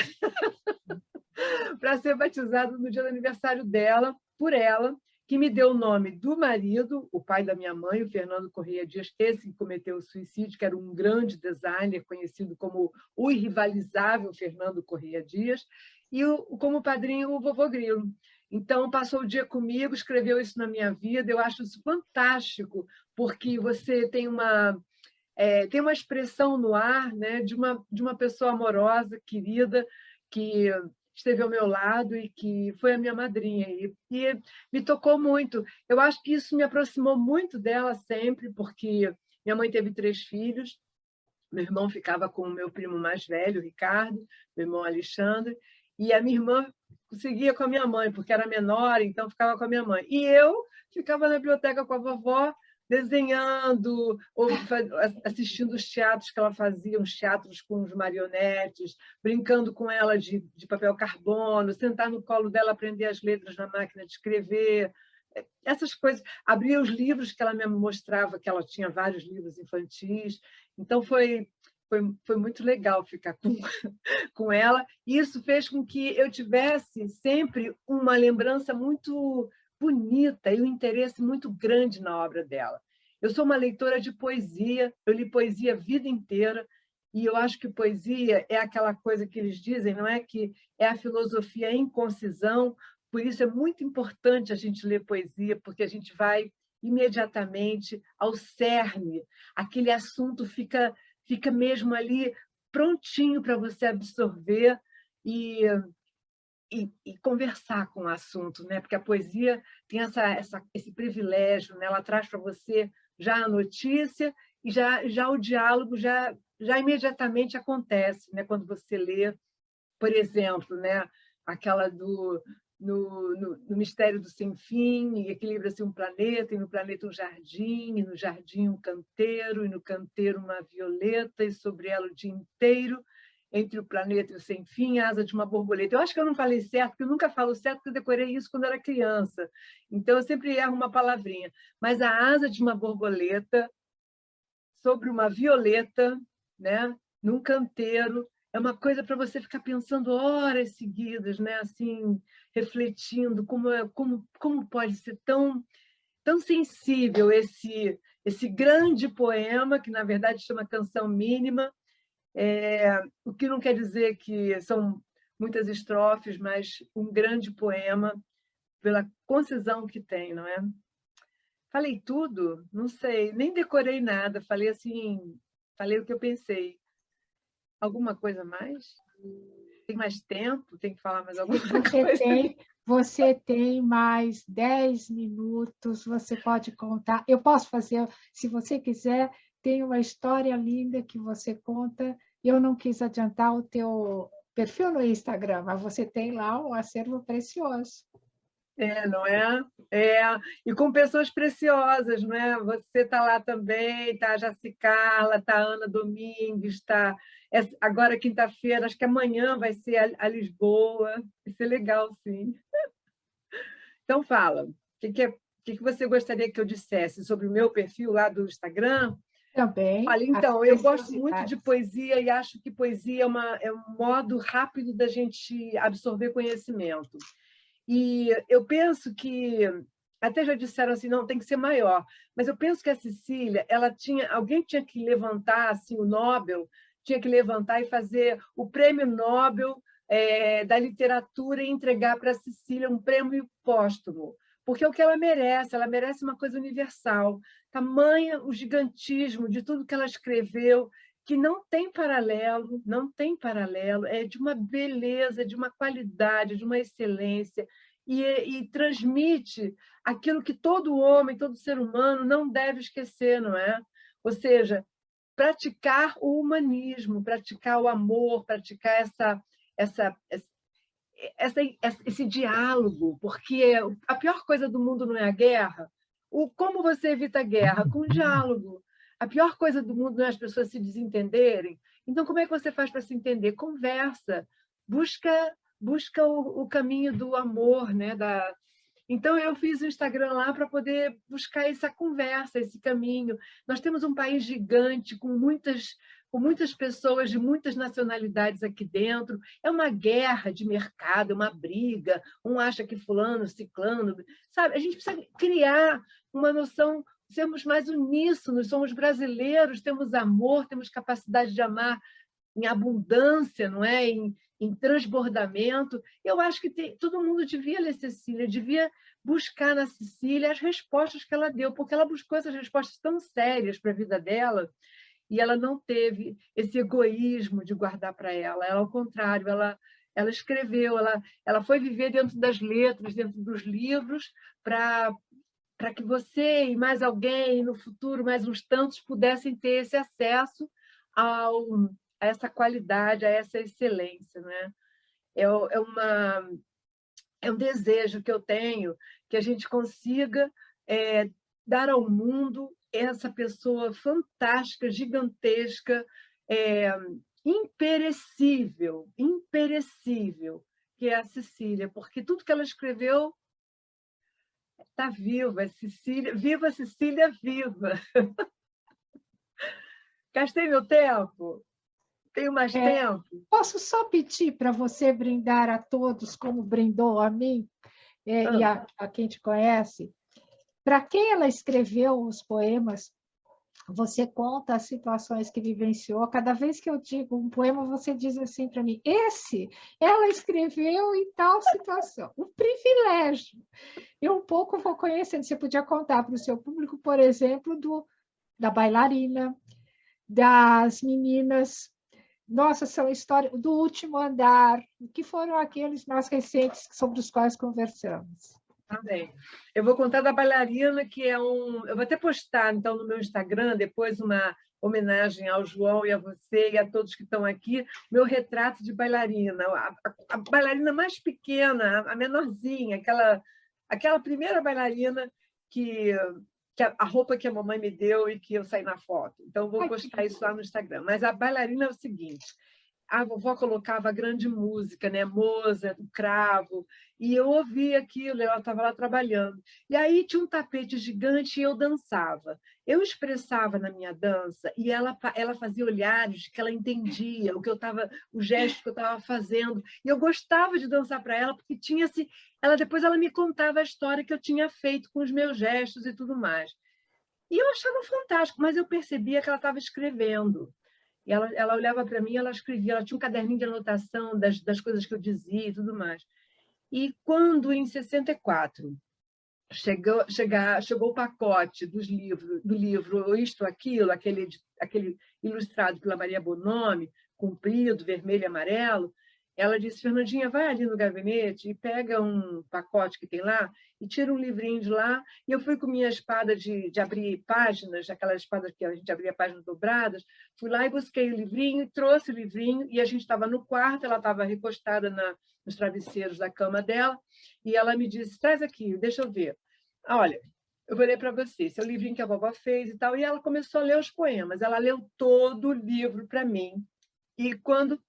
para ser batizada no dia do aniversário dela, por ela, que me deu o nome do marido, o pai da minha mãe, o Fernando Correia Dias, esse que cometeu o suicídio, que era um grande designer, conhecido como o irrivalizável Fernando Correia Dias, e como padrinho o vovô Grilo. Então, passou o dia comigo, escreveu isso na minha vida, eu acho isso fantástico, porque você tem uma expressão no ar, né, de uma pessoa amorosa, querida, que esteve ao meu lado e que foi a minha madrinha. E me tocou muito. Eu acho que isso me aproximou muito dela sempre, porque minha mãe teve 3 filhos, meu irmão ficava com o meu primo mais velho, Ricardo, meu irmão Alexandre, e a minha irmã seguia com a minha mãe, porque era menor, então ficava com a minha mãe. E eu ficava na biblioteca com a vovó, desenhando, ou assistindo os teatros que ela fazia, os teatros com os marionetes, brincando com ela de papel carbono, sentar no colo dela, aprender as letras na máquina de escrever, essas coisas. Abria os livros que ela me mostrava, que ela tinha vários livros infantis. Então, foi muito legal ficar com ela. E isso fez com que eu tivesse sempre uma lembrança muito bonita e um interesse muito grande na obra dela. Eu sou uma leitora de poesia, eu li poesia a vida inteira, e eu acho que poesia é aquela coisa que eles dizem, não é que é a filosofia em concisão, por isso é muito importante a gente ler poesia, porque a gente vai imediatamente ao cerne, aquele assunto fica mesmo ali prontinho para você absorver e conversar com o assunto, né? Porque a poesia tem esse privilégio, né? Ela traz para você já a notícia e já o diálogo já imediatamente acontece, né? Quando você lê, por exemplo, né? Aquela no Mistério do Sem Fim, e equilibra-se um planeta, e no planeta um jardim, e no jardim um canteiro, e no canteiro uma violeta, e sobre ela o dia inteiro, entre o planeta e o sem fim, a asa de uma borboleta. Eu acho que eu não falei certo, porque eu nunca falo certo, porque eu decorei isso quando era criança. Então, eu sempre erro uma palavrinha. Mas a asa de uma borboleta sobre uma violeta, né, num canteiro, é uma coisa para você ficar pensando horas seguidas, né, assim, refletindo como pode ser tão sensível esse grande poema, que, na verdade, chama Canção Mínima, o que não quer dizer que são muitas estrofes, mas um grande poema pela concisão que tem, não é? Falei tudo? Não sei, nem decorei nada, falei assim, falei o que eu pensei. Alguma coisa mais? Tem mais tempo? Tem que falar mais alguma coisa? Você tem mais 10 minutos, você pode contar. Eu posso fazer, se você quiser, tem uma história linda que você conta. Eu não quis adiantar o teu perfil no Instagram, mas você tem lá um acervo precioso. Não é? E com pessoas preciosas, não é? Você está lá também, está a Jaci Carla, está a Ana Domingues, está agora quinta-feira, acho que amanhã vai ser a Lisboa, vai ser legal, sim. Então, fala, o que você gostaria que eu dissesse sobre o meu perfil lá do Instagram? Também Olha, as então, eu gosto muito de preciosidades. poesia e acho que poesia é um modo rápido da gente absorver conhecimento. E eu penso que, até já disseram assim, não, tem que ser maior, mas eu penso que a Cecília, alguém tinha que levantar assim, o Nobel, tinha que levantar e fazer o prêmio Nobel da literatura e entregar para a Cecília um prêmio póstumo, porque é o que ela merece uma coisa universal, tamanha o gigantismo de tudo que ela escreveu, que não tem paralelo, não tem paralelo, é de uma beleza, de uma qualidade, de uma excelência, e transmite aquilo que todo homem, todo ser humano não deve esquecer, não é? Ou seja, praticar o humanismo, praticar o amor, praticar essa, esse diálogo, porque a pior coisa do mundo não é a guerra. Como você evita a guerra? Com diálogo. A pior coisa do mundo não é as pessoas se desentenderem. Então, como é que você faz para se entender? Conversa, busca o caminho do amor, né? Então, eu fiz o Instagram lá para poder buscar essa conversa, esse caminho. Nós temos um país gigante, com muitas pessoas de muitas nacionalidades aqui dentro. É uma guerra de mercado, é uma briga. Um acha que fulano, ciclano... Sabe? A gente precisa criar uma noção, sermos mais uníssonos, somos brasileiros, temos amor, temos capacidade de amar em abundância, não é? Em transbordamento. Eu acho que todo mundo devia ler Cecília, devia buscar na Cecília as respostas que ela deu, porque ela buscou essas respostas tão sérias para a vida dela e ela não teve esse egoísmo de guardar para ela. Ela, ao contrário, ela escreveu, ela foi viver dentro das letras, dentro dos livros, para que você e mais alguém, no futuro, mais uns tantos, pudessem ter esse acesso a essa qualidade, a essa excelência. Né? É um desejo que eu tenho que a gente consiga dar ao mundo essa pessoa fantástica, gigantesca, imperecível, que é a Cecília, porque tudo que ela escreveu está viva, Cecília, viva Cecília, viva! Gastei meu tempo? Tenho mais tempo? Posso só pedir para você brindar a todos como brindou a mim e a quem te conhece? Para quem ela escreveu os poemas, você conta as situações que vivenciou. Cada vez que eu digo um poema, você diz assim para mim, ela escreveu em tal situação. Um privilégio. Eu um pouco vou conhecendo. Você podia contar para o seu público, por exemplo, da bailarina, das meninas. Nossa, são histórias do Último Andar, que foram aqueles mais recentes sobre os quais conversamos. Tá bem. Eu vou contar da bailarina, que é eu vou até postar, então, no meu Instagram, depois uma homenagem ao João e a você e a todos que estão aqui, meu retrato de bailarina. A bailarina mais pequena, a menorzinha, aquela primeira bailarina que a roupa que a mamãe me deu e que eu saí na foto. Então, vou postar isso lá no Instagram. Mas a bailarina é o seguinte: a vovó colocava grande música, né? Mozart, o Cravo, e eu ouvia aquilo, ela estava lá trabalhando. E aí tinha um tapete gigante e eu dançava. Eu expressava na minha dança e ela fazia olhares que ela entendia o gesto que eu estava fazendo. E eu gostava de dançar para ela porque depois ela me contava a história que eu tinha feito com os meus gestos e tudo mais. E eu achava fantástico, mas eu percebia que ela estava escrevendo. E ela olhava para mim, ela escrevia, ela tinha um caderninho de anotação das coisas que eu dizia e tudo mais. E quando, em 64, chegou o pacote do livro Isto, Aquilo, aquele ilustrado pela Maria Bonomi, comprido, vermelho e amarelo, ela disse, Fernandinha, vai ali no gabinete e pega um pacote que tem lá e tira um livrinho de lá. E eu fui com minha espada de abrir páginas, aquela espada que a gente abria páginas dobradas, fui lá e busquei o livrinho, trouxe o livrinho, e a gente estava no quarto, ela estava recostada nos travesseiros da cama dela, e ela me disse, traz aqui, deixa eu ver. Olha, eu vou ler para você, esse é o livrinho que a vovó fez e tal, e ela começou a ler os poemas, ela leu todo o livro para mim, e quando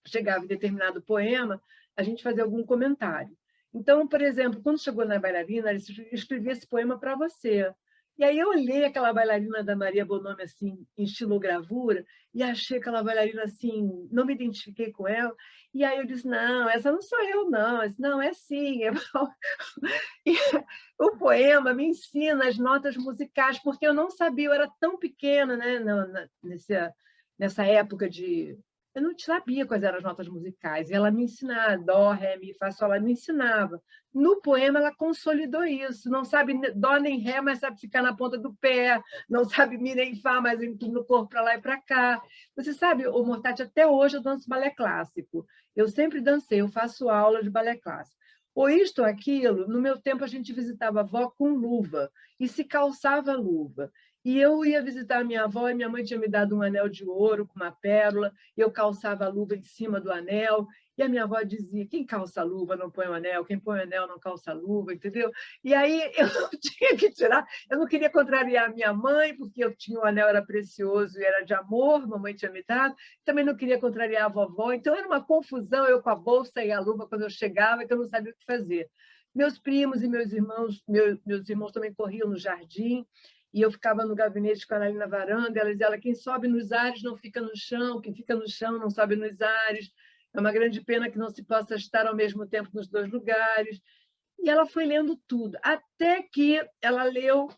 chegava em determinado poema, a gente fazia algum comentário. Então, por exemplo, quando chegou na bailarina, ela escrevia esse poema para você. E aí eu olhei aquela bailarina da Maria Bonomi, assim, em estilogravura, e achei aquela bailarina assim, não me identifiquei com ela. E aí eu disse, não, essa não sou eu, não. Eu disse, não, é sim. E o poema me ensina as notas musicais, porque eu não sabia, eu era tão pequena, né, nessa época de... Eu não sabia quais eram as notas musicais, e ela me ensinava, dó, ré, mi, fá, sol, ela me ensinava. No poema, ela consolidou isso, não sabe dó nem ré, mas sabe ficar na ponta do pé, não sabe mi nem fá, mas inclina o corpo para lá e para cá. Você sabe, o Mortati, até hoje eu danço balé clássico. Eu sempre dancei, eu faço aula de balé clássico. Ou isto ou aquilo, no meu tempo a gente visitava a avó com luva e se calçava luva. E eu ia visitar a minha avó e minha mãe tinha me dado um anel de ouro com uma pérola, e eu calçava a luva em cima do anel, e a minha avó dizia, quem calça a luva não põe o anel, quem põe o anel não calça a luva, entendeu? E aí eu não tinha que tirar, eu não queria contrariar a minha mãe, porque eu tinha o anel, era precioso e era de amor, mamãe tinha me dado, também não queria contrariar a vovó, então era uma confusão, eu com a bolsa e a luva quando eu chegava, que eu não sabia o que fazer. Meus primos e meus irmãos também corriam no jardim, e eu ficava no gabinete com ela ali na varanda, ela dizia, quem sobe nos ares não fica no chão, quem fica no chão não sobe nos ares, é uma grande pena que não se possa estar ao mesmo tempo nos dois lugares. E ela foi lendo tudo, até que ela leu,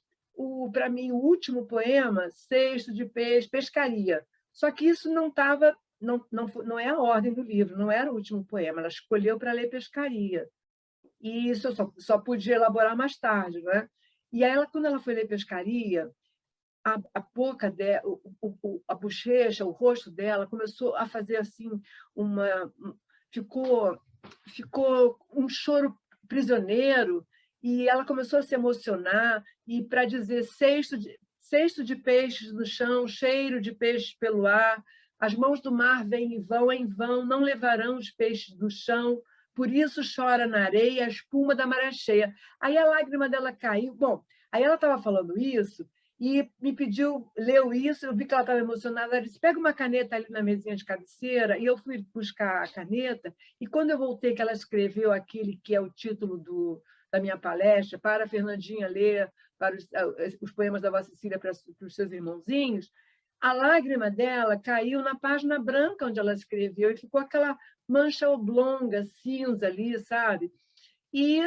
para mim, o último poema, Cesto de Peixe, Pescaria. Só que isso não estava, não é a ordem do livro, não era o último poema, ela escolheu para ler Pescaria. E isso eu só podia elaborar mais tarde, né? E aí, quando ela foi ler Pescaria, a boca dela, a bochecha, o rosto dela começou a fazer assim ficou um choro prisioneiro, e ela começou a se emocionar, e para dizer cesto de peixes no chão, cheiro de peixes pelo ar, as mãos do mar vêm em vão, não levarão os peixes do chão, por isso chora na areia a espuma da maré cheia. Aí a lágrima dela caiu. Bom, aí ela estava falando isso, e me pediu, leu isso, eu vi que ela estava emocionada, ela disse, pega uma caneta ali na mesinha de cabeceira, e eu fui buscar a caneta, e quando eu voltei, que ela escreveu aquele que é o título da minha palestra, para a Fernandinha ler para os poemas da Vossa Cecília para os seus irmãozinhos, a lágrima dela caiu na página branca onde ela escreveu, e ficou aquela mancha oblonga, cinza ali, sabe? E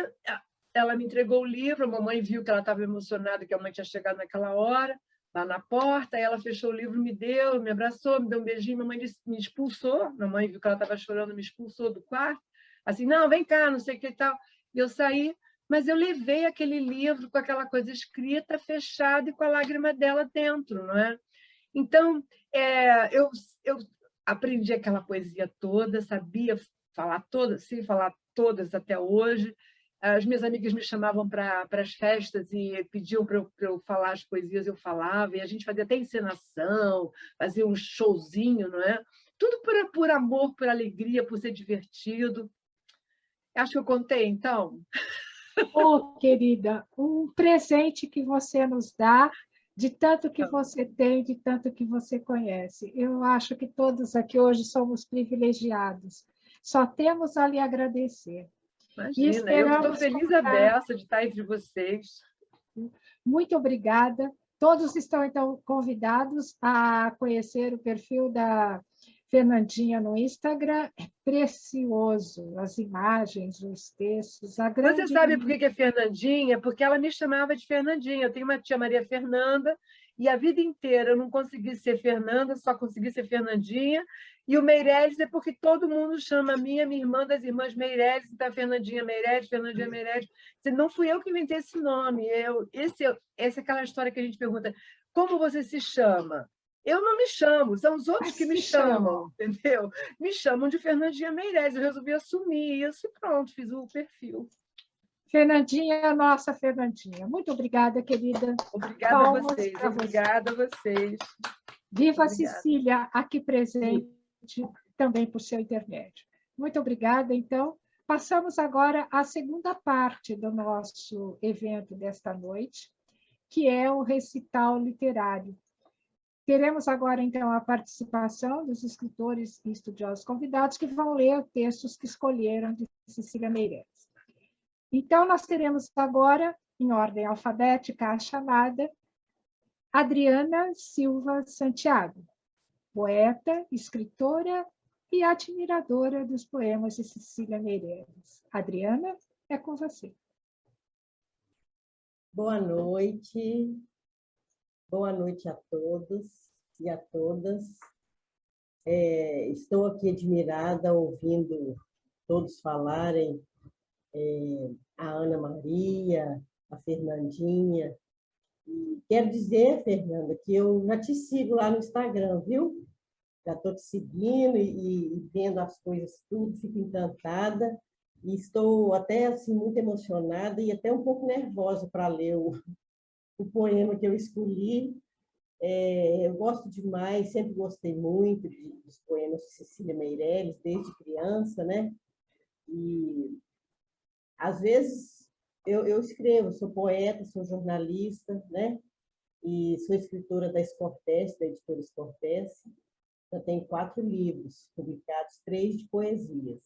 ela me entregou o livro, a mamãe viu que ela estava emocionada, que a mãe tinha chegado naquela hora, lá na porta, aí ela fechou o livro, me deu, me abraçou, me deu um beijinho, mamãe me expulsou, mamãe viu que ela estava chorando, me expulsou do quarto, assim, não, vem cá, não sei o que e tal. E eu saí, mas eu levei aquele livro com aquela coisa escrita, fechada, e com a lágrima dela dentro, não é? Então, eu aprendi aquela poesia toda, sabia falar todas, sei falar todas até hoje. As minhas amigas me chamavam para as festas e pediam para eu falar as poesias, eu falava, e a gente fazia até encenação, fazia um showzinho, não é? Tudo por amor, por alegria, por ser divertido. Acho que eu contei, então. Oh, querida, um presente que você nos dá, de tanto que você tem, de tanto que você conhece. Eu acho que todos aqui hoje somos privilegiados. Só temos a lhe agradecer. Imagina, eu que estou feliz a beça de estar entre vocês. Muito obrigada. Todos estão, então, convidados a conhecer o perfil da Fernandinha no Instagram. É precioso, as imagens, os textos. Você sabe por que é Fernandinha? Porque ela me chamava de Fernandinha. Eu tenho uma tia Maria Fernanda, e a vida inteira eu não consegui ser Fernanda, só consegui ser Fernandinha. E o Meirelles é porque todo mundo chama a minha irmã das irmãs Meirelles, então Fernandinha Meirelles, Fernandinha Meirelles. Não fui eu que inventei esse nome. Essa é aquela história que a gente pergunta, como você se chama? Eu não me chamo, são os outros que me chamam, entendeu? Me chamam de Fernandinha Meirelles, eu resolvi assumir isso e pronto, fiz o perfil. Fernandinha é a nossa Fernandinha. Muito obrigada, querida. Obrigada a vocês, obrigada a vocês. Viva a Cecília, aqui presente, também por seu intermédio. Muito obrigada, então. Passamos agora à segunda parte do nosso evento desta noite, que é o recital literário. Teremos agora, então, a participação dos escritores e estudiosos convidados que vão ler textos que escolheram de Cecília Meirelles. Então, nós teremos agora em ordem alfabética, a chamada Adriana Silva Santiago, poeta, escritora e admiradora dos poemas de Cecília Meirelles. Adriana, é com você. Boa noite a todos e a todas. Estou aqui admirada ouvindo todos falarem, a Ana Maria, a Fernandinha. E quero dizer, Fernanda, que eu já te sigo lá no Instagram, viu? Já estou te seguindo e vendo as coisas tudo, fico encantada. E estou até assim, muito emocionada e até um pouco nervosa para ler o poema que eu escolhi. Eu gosto demais, sempre gostei muito dos poemas de Cecília Meirelles, desde criança, né? E, às vezes, eu escrevo, sou poeta, sou jornalista, né? E sou escritora da Escortece, da editora Escortece. Já tenho 4 livros publicados, 3 de poesias.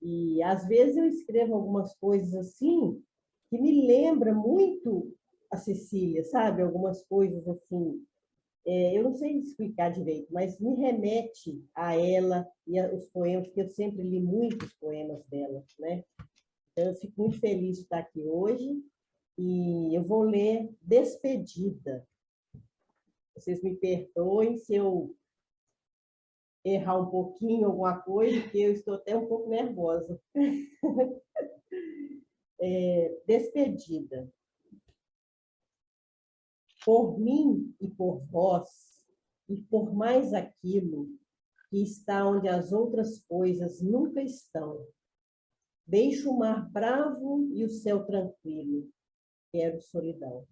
E, às vezes, eu escrevo algumas coisas assim, que me lembra muito a Cecília, sabe? Algumas coisas assim, eu não sei explicar direito, mas me remete a ela e os poemas, porque eu sempre li muitos poemas dela, né? Então, eu fico muito feliz de estar aqui hoje e eu vou ler Despedida. Vocês me perdoem se eu errar um pouquinho alguma coisa, porque eu estou até um pouco nervosa. Despedida. Por mim e por vós, e por mais aquilo que está onde as outras coisas nunca estão. Deixo o mar bravo e o céu tranquilo, quero solidão.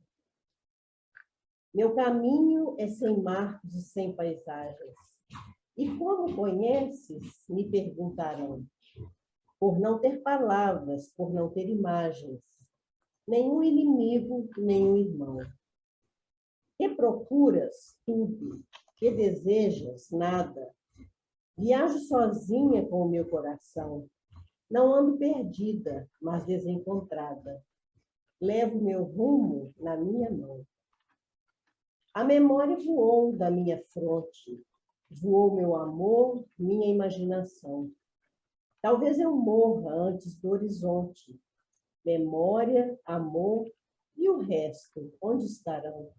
Meu caminho é sem marcos e sem paisagens. E como conheces, me perguntarão, por não ter palavras, por não ter imagens, nenhum inimigo, nenhum irmão. Que procuras? Tudo. Que desejas? Nada. Viajo sozinha com o meu coração. Não ando perdida, mas desencontrada. Levo meu rumo na minha mão. A memória voou da minha fronte. Voou meu amor, minha imaginação. Talvez eu morra antes do horizonte. Memória, amor e o resto, onde estarão?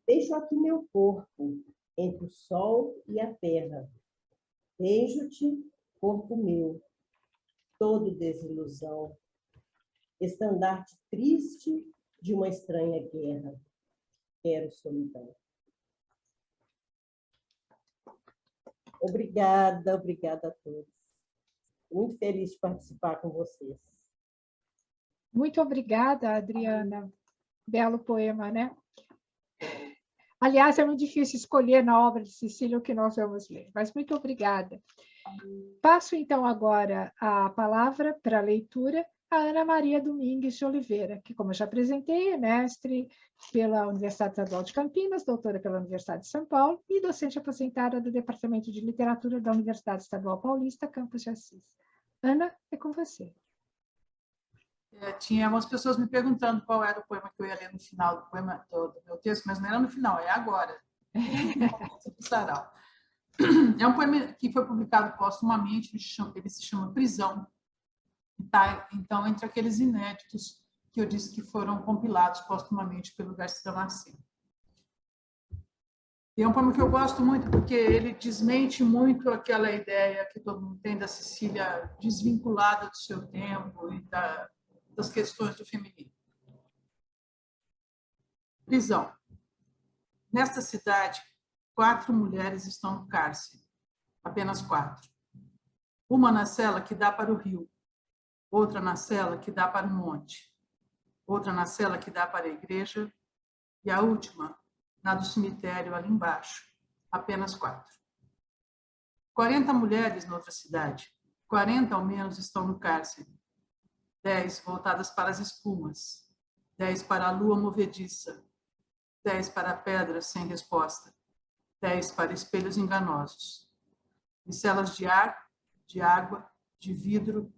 Deixo aqui meu corpo, entre o sol e a terra. Beijo-te, corpo meu, todo desilusão. Estandarte triste de uma estranha guerra. Quero solidão. Obrigada a todos. Muito feliz de participar com vocês. Muito obrigada, Adriana. Belo poema, né? Aliás, é muito difícil escolher na obra de Cecília o que nós vamos ler, mas muito obrigada. Passo, então, agora a palavra para a leitura a Ana Maria Domingues de Oliveira, que, como eu já apresentei, é mestre pela Universidade Estadual de Campinas, doutora pela Universidade de São Paulo e docente aposentada do Departamento de Literatura da Universidade Estadual Paulista, Campos de Assis. Ana, é com você. Tinha umas pessoas me perguntando qual era o poema que eu ia ler no final do meu texto, mas não era no final, é agora. É um poema que foi publicado postumamente, ele se chama Prisão. Tá, então, entre aqueles inéditos que eu disse que foram compilados postumamente pelo Garcia Marcelo. E é um poema que eu gosto muito, porque ele desmente muito aquela ideia que todo mundo tem da Cecília desvinculada do seu tempo e das questões do feminino. Prisão. Nesta cidade, 4 mulheres estão no cárcere. Apenas 4. Uma na cela que dá para o rio. Outra na cela que dá para o monte. Outra na cela que dá para a igreja. E a última, na do cemitério ali embaixo. Apenas 4. 40 mulheres noutra cidade. 40 ao menos estão no cárcere. 10 voltadas para as espumas. 10 para a lua movediça. 10 para pedras sem resposta. 10 para espelhos enganosos. Em celas de ar, de água, de vidro,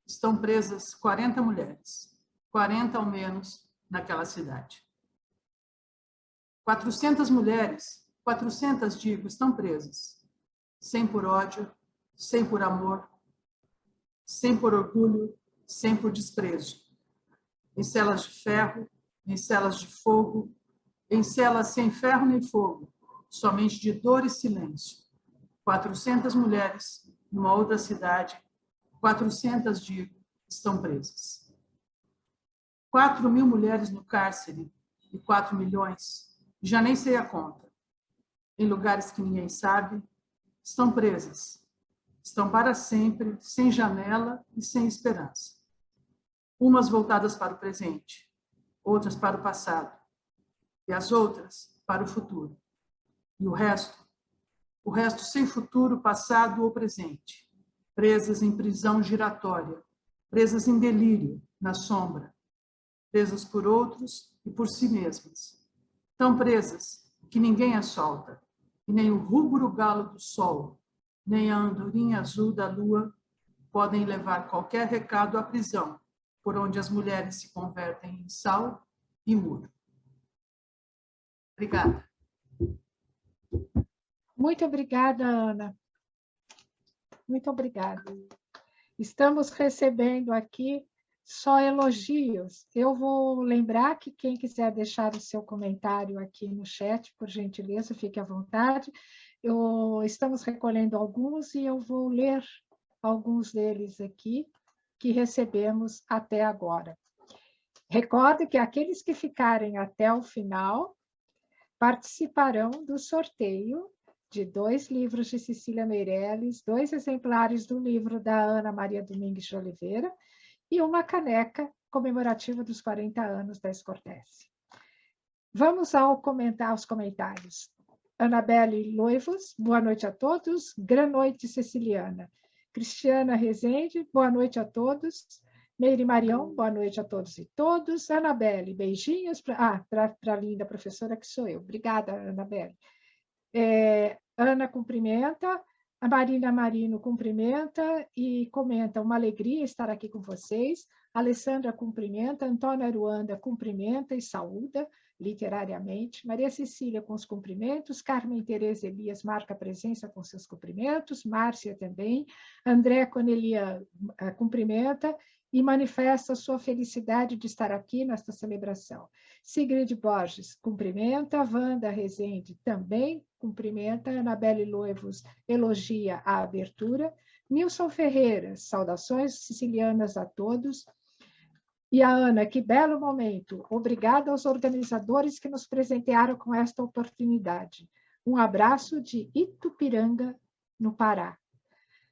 estão presas 40 mulheres. 40 ao menos naquela cidade. 400 mulheres, 400 digo, estão presas, 100 por ódio, 100 por amor, 100 por orgulho, 100 por desprezo. Em celas de ferro, em celas de fogo, em celas sem ferro nem fogo, somente de dor e silêncio. 400 mulheres numa outra cidade, 400, digo, estão presas. 4.000 mulheres no cárcere e 4 milhões, já nem sei a conta. Em lugares que ninguém sabe, estão presas. Estão para sempre, sem janela e sem esperança. Umas voltadas para o presente, outras para o passado, e as outras para o futuro. E o resto sem futuro, passado ou presente, presas em prisão giratória, presas em delírio, na sombra, presas por outros e por si mesmas, tão presas que ninguém as solta, e nem o rubro galo do sol, nem a andorinha azul da lua podem levar qualquer recado à prisão, por onde as mulheres se convertem em sal e muro. Obrigada. Muito obrigada, Ana. Muito obrigada. Estamos recebendo aqui só elogios. Eu vou lembrar que quem quiser deixar o seu comentário aqui no chat, por gentileza, fique à vontade. Estamos recolhendo alguns e eu vou ler alguns deles aqui que recebemos até agora. Recordo que aqueles que ficarem até o final participarão do sorteio de 2 livros de Cecília Meirelles, 2 exemplares do livro da Ana Maria Domingues de Oliveira e uma caneca comemorativa dos 40 anos da Escortece. Vamos aos comentários. Anabelle Loivos, boa noite a todos. Gran noite, Ceciliana. Cristiana Rezende, boa noite a todos. Meire Marião, boa noite a todos e todos. Anabelle, beijinhos para a linda professora que sou eu. Obrigada, Anabelle. Ana cumprimenta, a Marina Marino cumprimenta e comenta: uma alegria estar aqui com vocês. Alessandra cumprimenta, Antônia Aruanda cumprimenta e saúda literariamente. Maria Cecília com os cumprimentos, Carmen Tereza Elias marca presença com seus cumprimentos, Márcia também, André Conelia cumprimenta e manifesta sua felicidade de estar aqui nesta celebração. Sigrid Borges cumprimenta, Wanda Rezende também cumprimenta, Anabelle Loivos elogia a abertura, Nilson Ferreira, saudações sicilianas a todos, e a Ana, que belo momento, obrigada aos organizadores que nos presentearam com esta oportunidade. Um abraço de Itupiranga, no Pará.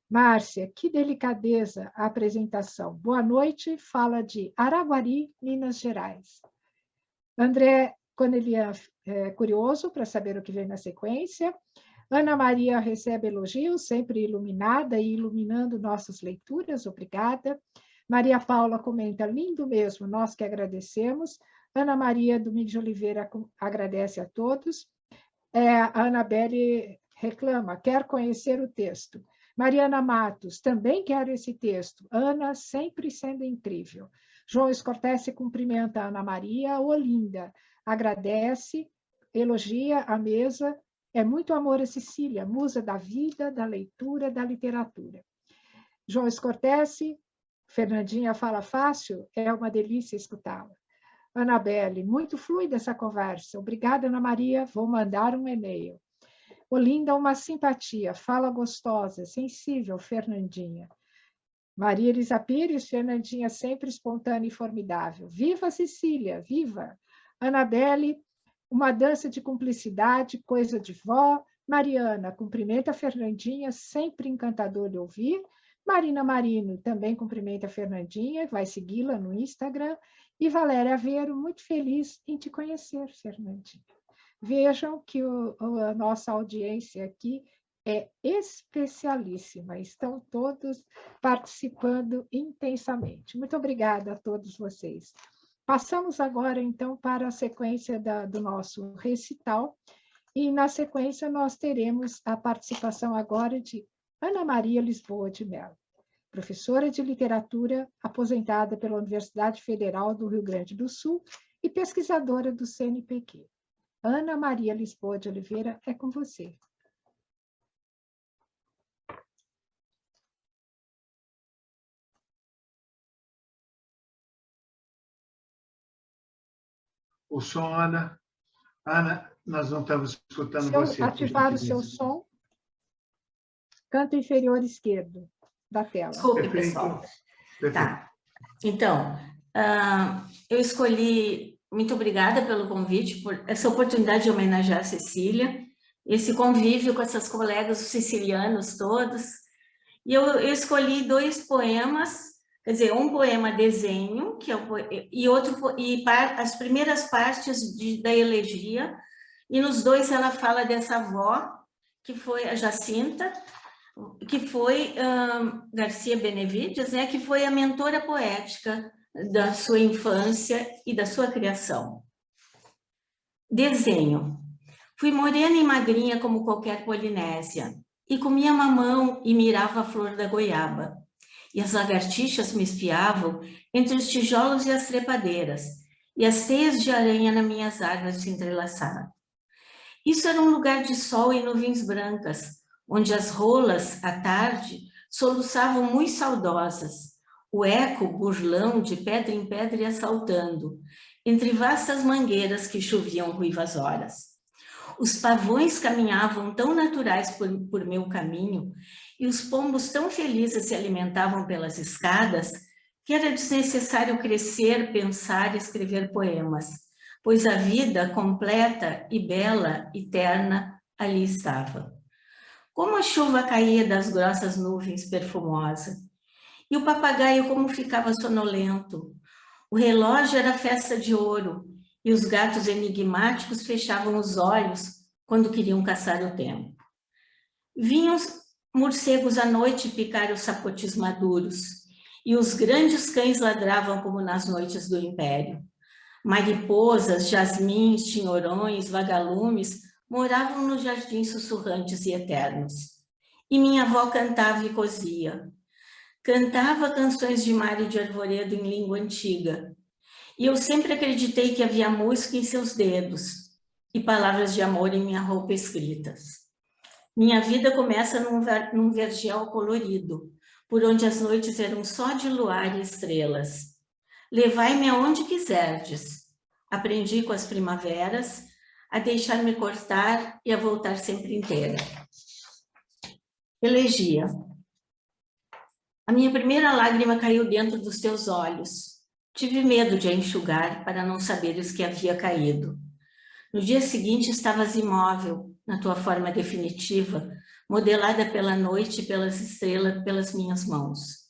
Márcia, que delicadeza a apresentação. Boa noite, fala de Araguari, Minas Gerais. André Cornelian, curioso para saber o que vem na sequência. Ana Maria recebe elogios, sempre iluminada e iluminando nossas leituras, obrigada. Maria Paula comenta, lindo mesmo, nós que agradecemos. Ana Maria Domingues de Oliveira agradece a todos. A Anabelle reclama, quer conhecer o texto. Mariana Matos, também quero esse texto. Ana, sempre sendo incrível. João Escortece cumprimenta a Ana Maria. Olinda, agradece, elogia a mesa. É muito amor a Cecília, musa da vida, da leitura, da literatura. João Escortece, Fernandinha fala fácil, é uma delícia escutá-la. Anabelle, muito fluida essa conversa. Obrigada, Ana Maria, vou mandar um e-mail. Olinda, uma simpatia, fala gostosa, sensível, Fernandinha. Maria Elisa Pires, Fernandinha sempre espontânea e formidável. Viva Cecília, viva! Anabelle, uma dança de cumplicidade, coisa de vó. Mariana, cumprimenta a Fernandinha, sempre encantador de ouvir. Marina Marino também cumprimenta a Fernandinha, vai segui-la no Instagram. E Valéria Aveiro, muito feliz em te conhecer, Fernandinha. Vejam que a nossa audiência aqui é especialíssima, estão todos participando intensamente. Muito obrigada a todos vocês. Passamos agora, então, para a sequência do nosso recital, e na sequência nós teremos a participação agora de Ana Maria Lisboa de Mello. professora de literatura aposentada pela Universidade Federal do Rio Grande do Sul e pesquisadora do CNPq. Ana Maria Lisboa de Oliveira, é com você. O som, Ana. Ana, nós não estamos escutando você. Ativar o seu som. Canto inferior esquerdo da tela. Desculpe, Perfeito. pessoal. Perfeito. Tá. Então, eu escolhi... Muito obrigada pelo convite, por essa oportunidade de homenagear a Cecília, esse convívio com essas colegas sicilianos todos. E eu escolhi 2 poemas, quer dizer, um poema desenho, que é as primeiras partes da elegia, e nos 2 ela fala dessa avó, que foi a Jacinta, que foi Garcia Benevides, né, que foi a mentora poética da sua infância e da sua criação. Desenho. Fui morena e magrinha como qualquer polinésia, e comia mamão e mirava a flor da goiaba. E as lagartixas me espiavam entre os tijolos e as trepadeiras, e as teias de aranha nas minhas árvores se entrelaçaram. Isso era um lugar de sol e nuvens brancas, onde as rolas, à tarde, soluçavam muito saudosas, o eco burlão de pedra em pedra ia saltando, entre vastas mangueiras que choviam ruivas horas. Os pavões caminhavam tão naturais por meu caminho, e os pombos tão felizes se alimentavam pelas escadas, que era desnecessário crescer, pensar e escrever poemas, pois a vida completa e bela, eterna, ali estava. Como a chuva caía das grossas nuvens perfumosa, e o papagaio como ficava sonolento. O relógio era festa de ouro, e os gatos enigmáticos fechavam os olhos quando queriam caçar o tempo. Vinham os morcegos à noite picar os sapotis maduros, e os grandes cães ladravam como nas noites do Império. Mariposas, jasmins, tinhorões, vagalumes moravam nos jardins sussurrantes e eternos. E minha avó cantava e cosia. Cantava canções de mar e de arvoredo em língua antiga. E eu sempre acreditei que havia música em seus dedos e palavras de amor em minha roupa escritas. Minha vida começa num vergel colorido, por onde as noites eram só de luar e estrelas. Levai-me aonde quiserdes. Aprendi com as primaveras a deixar-me cortar e a voltar sempre inteira. Elegia. A minha primeira lágrima caiu dentro dos teus olhos. Tive medo de a enxugar para não saberes que havia caído. No dia seguinte estavas imóvel, na tua forma definitiva, modelada pela noite e pelas estrelas, pelas minhas mãos.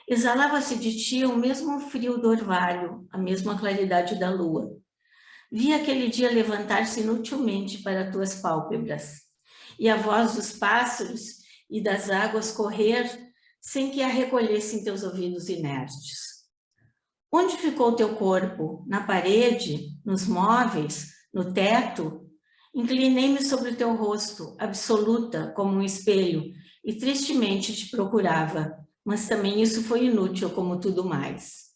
Exalava-se de ti o mesmo frio do orvalho, a mesma claridade da lua. Vi aquele dia levantar-se inutilmente para tuas pálpebras, e a voz dos pássaros e das águas correr sem que a recolhessem teus ouvidos inertes. Onde ficou teu corpo? Na parede? Nos móveis? No teto? Inclinei-me sobre o teu rosto, absoluta como um espelho, e tristemente te procurava, mas também isso foi inútil como tudo mais.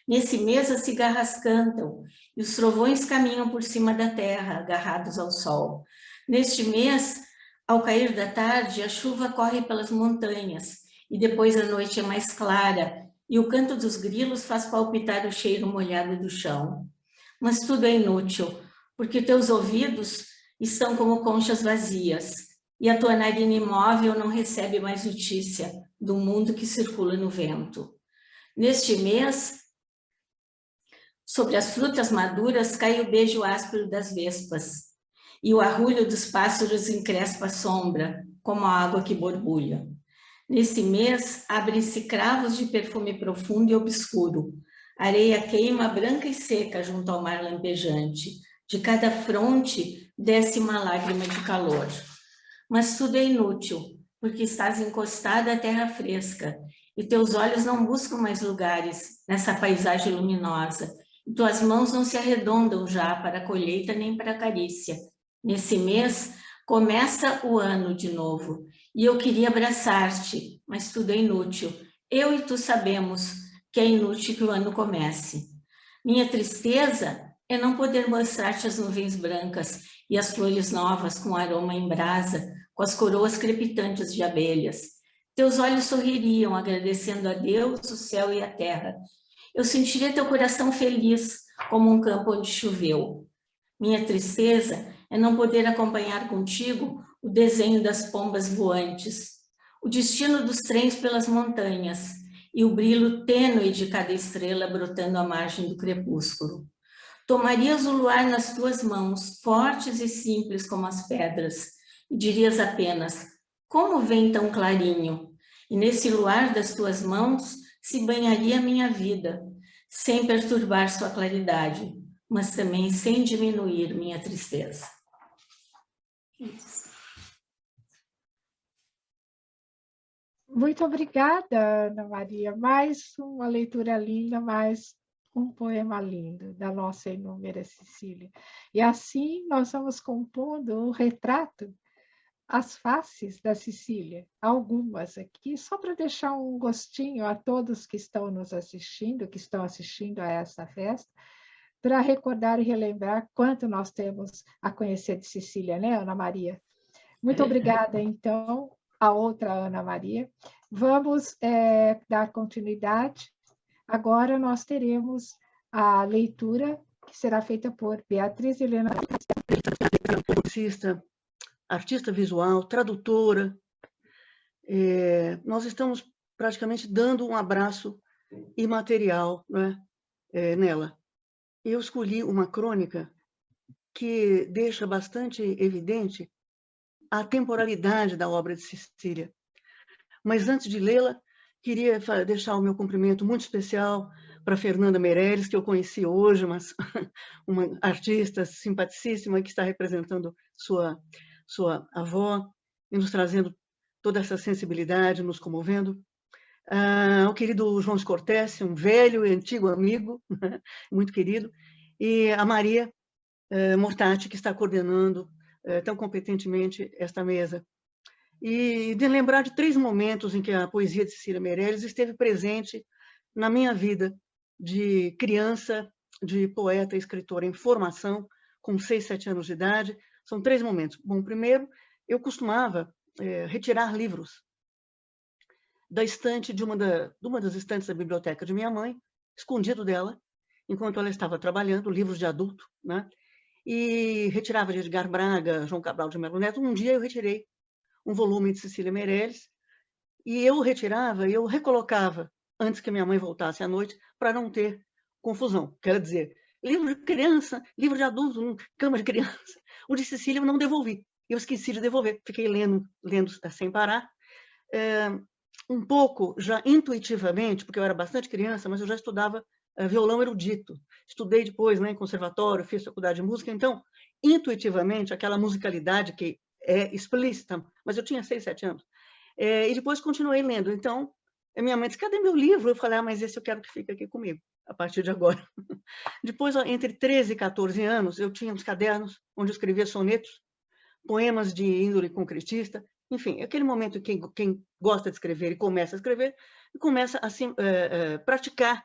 Nesse mês as cigarras cantam, e os trovões caminham por cima da terra, agarrados ao sol. Neste mês, ao cair da tarde, a chuva corre pelas montanhas, e depois a noite é mais clara, e o canto dos grilos faz palpitar o cheiro molhado do chão. Mas tudo é inútil, porque teus ouvidos estão como conchas vazias, e a tua narina imóvel não recebe mais notícia do mundo que circula no vento. Neste mês, sobre as frutas maduras, cai o beijo áspero das vespas, e o arrulho dos pássaros encrespa a sombra, como a água que borbulha. Nesse mês, abrem-se cravos de perfume profundo e obscuro. Areia queima branca e seca junto ao mar lampejante. De cada fronte desce uma lágrima de calor. Mas tudo é inútil, porque estás encostada à terra fresca, e teus olhos não buscam mais lugares nessa paisagem luminosa, e tuas mãos não se arredondam já para a colheita nem para a carícia. Nesse mês, começa o ano de novo, e eu queria abraçar-te, mas tudo é inútil, Eu e tu sabemos que é inútil que o ano comece. Minha tristeza é não poder mostrar-te as nuvens brancas e as flores novas com aroma em brasa, com as coroas crepitantes de abelhas. Teus olhos sorririam, agradecendo a Deus, o céu e a terra. Eu sentiria teu coração feliz, como um campo onde choveu. Minha tristeza é não poder acompanhar contigo o desenho das pombas voantes, o destino dos trens pelas montanhas e o brilho tênue de cada estrela brotando à margem do crepúsculo. Tomarias o luar nas tuas mãos, fortes e simples como as pedras, e dirias apenas, como vem tão clarinho? E nesse luar das tuas mãos se banharia a minha vida, sem perturbar sua claridade, mas também sem diminuir minha tristeza. Isso. Muito obrigada, Ana Maria. Mais uma leitura linda, mais um poema lindo da nossa inúmera Cecília. E assim nós vamos compondo o retrato, as faces da Cecília, algumas aqui, só para deixar um gostinho a todos que estão nos assistindo, que estão assistindo a essa festa, para recordar e relembrar quanto nós temos a conhecer de Cecília, né, Ana Maria? Muito obrigada, então, a outra Ana Maria. Vamos dar continuidade. Agora nós teremos a leitura que será feita por Beatriz Helena. Artista visual, tradutora. Nós estamos praticamente dando um abraço imaterial, né, nela. Eu escolhi uma crônica que deixa bastante evidente a temporalidade da obra de Cecília. Mas antes de lê-la, queria deixar o meu cumprimento muito especial para Fernanda Meirelles, que eu conheci hoje, uma artista simpaticíssima que está representando sua avó e nos trazendo toda essa sensibilidade, nos comovendo. Ao querido João Scortese, um velho e antigo amigo, muito querido, e a Maria Mortati, que está coordenando tão competentemente esta mesa. E de lembrar de 3 momentos em que a poesia de Cecília Meirelles esteve presente na minha vida de criança, de poeta e escritora em formação, com 6, 7 anos de idade. São 3 momentos. Bom, primeiro, eu costumava retirar livros da estante de uma das estantes da biblioteca de minha mãe, escondido dela, enquanto ela estava trabalhando, livros de adulto, né? E retirava de Edgar Braga, João Cabral de Melo Neto. Um dia eu retirei um volume de Cecília Meirelles e eu retirava e eu recolocava antes que minha mãe voltasse à noite para não ter confusão. Quer dizer, livro de criança, livro de adulto, cama de criança. O de Cecília eu não devolvi. Eu esqueci de devolver. Fiquei lendo sem parar. Um pouco já intuitivamente, porque eu era bastante criança, mas eu já estudava violão erudito. Estudei depois, né, em conservatório, fiz faculdade de música. Então, intuitivamente, aquela musicalidade que é explícita, mas eu tinha 6, 7 anos. E depois continuei lendo. Então, a minha mãe disse, cadê meu livro? Eu falei, mas esse eu quero que fique aqui comigo, a partir de agora. Depois, entre 13 e 14 anos, eu tinha uns cadernos onde eu escrevia sonetos, poemas de índole concretista, enfim, aquele momento em que quem gosta de escrever e começa a escrever, começa a praticar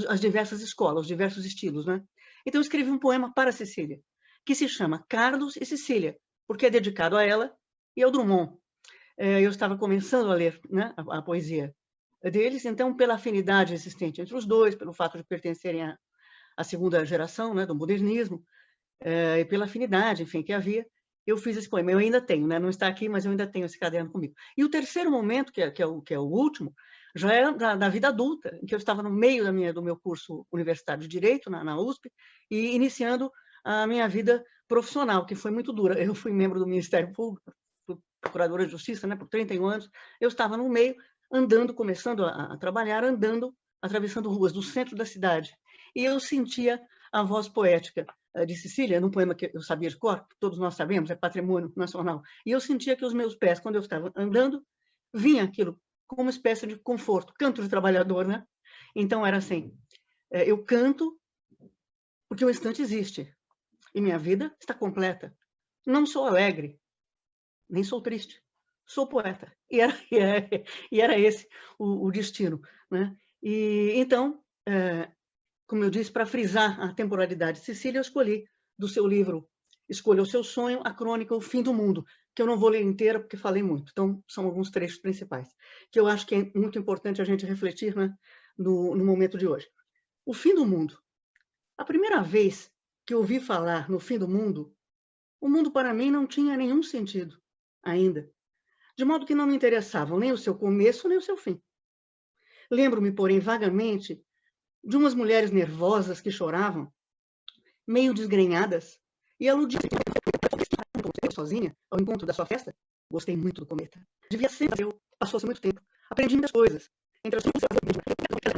as diversas escolas, os diversos estilos, né? Então, eu escrevi um poema para Cecília, que se chama Carlos e Cecília, porque é dedicado a ela e ao Drummond. Eu estava começando a ler, né, a poesia deles, então, pela afinidade existente entre os dois, pelo fato de pertencerem à segunda geração, né, do modernismo, e pela afinidade, enfim, que havia, eu fiz esse poema. Eu ainda tenho, né, não está aqui, mas eu ainda tenho esse caderno comigo. E o terceiro momento, que é o último, já é da vida adulta, em que eu estava no meio do meu curso universitário de Direito, na USP, e iniciando a minha vida profissional, que foi muito dura. Eu fui membro do Ministério Público, fui procuradora de Justiça, né, por 31 anos. Eu estava no meio, andando, começando a trabalhar, andando, atravessando ruas do centro da cidade. E eu sentia a voz poética de Cecília, num poema que eu sabia de cor, que todos nós sabemos, é patrimônio nacional. E eu sentia que os meus pés, quando eu estava andando, vinha aquilo como uma espécie de conforto, canto de trabalhador, né? Então, era assim, eu canto porque o instante existe. E minha vida está completa. Não sou alegre, nem sou triste. Sou poeta. e era esse o destino, né? E então, como eu disse, para frisar a temporalidade de Cecília, eu escolhi do seu livro Escolha o Seu Sonho, a crônica O Fim do Mundo, que eu não vou ler inteira porque falei muito. Então, são alguns trechos principais, que eu acho que é muito importante a gente refletir, né, no momento de hoje. O fim do mundo. A primeira vez que eu ouvi falar no fim do mundo, o mundo para mim não tinha nenhum sentido ainda, de modo que não me interessavam nem o seu começo, nem o seu fim. Lembro-me, porém, vagamente, de umas mulheres nervosas que choravam, meio desgrenhadas, e aludiam sozinha ao encontro da sua festa. Gostei muito do cometa. Devia ser eu. Passou-se muito tempo. Aprendi muitas coisas. Entre as coisas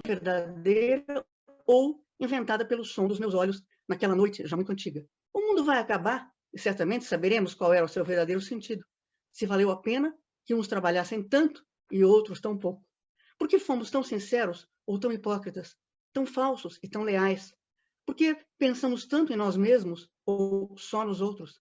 verdadeira ou inventada pelo som dos meus olhos naquela noite já muito antiga. O mundo vai acabar e certamente saberemos qual era o seu verdadeiro sentido. Se valeu a pena que uns trabalhassem tanto e outros tão pouco. Por que fomos tão sinceros ou tão hipócritas, tão falsos e tão leais? Por que pensamos tanto em nós mesmos ou só nos outros?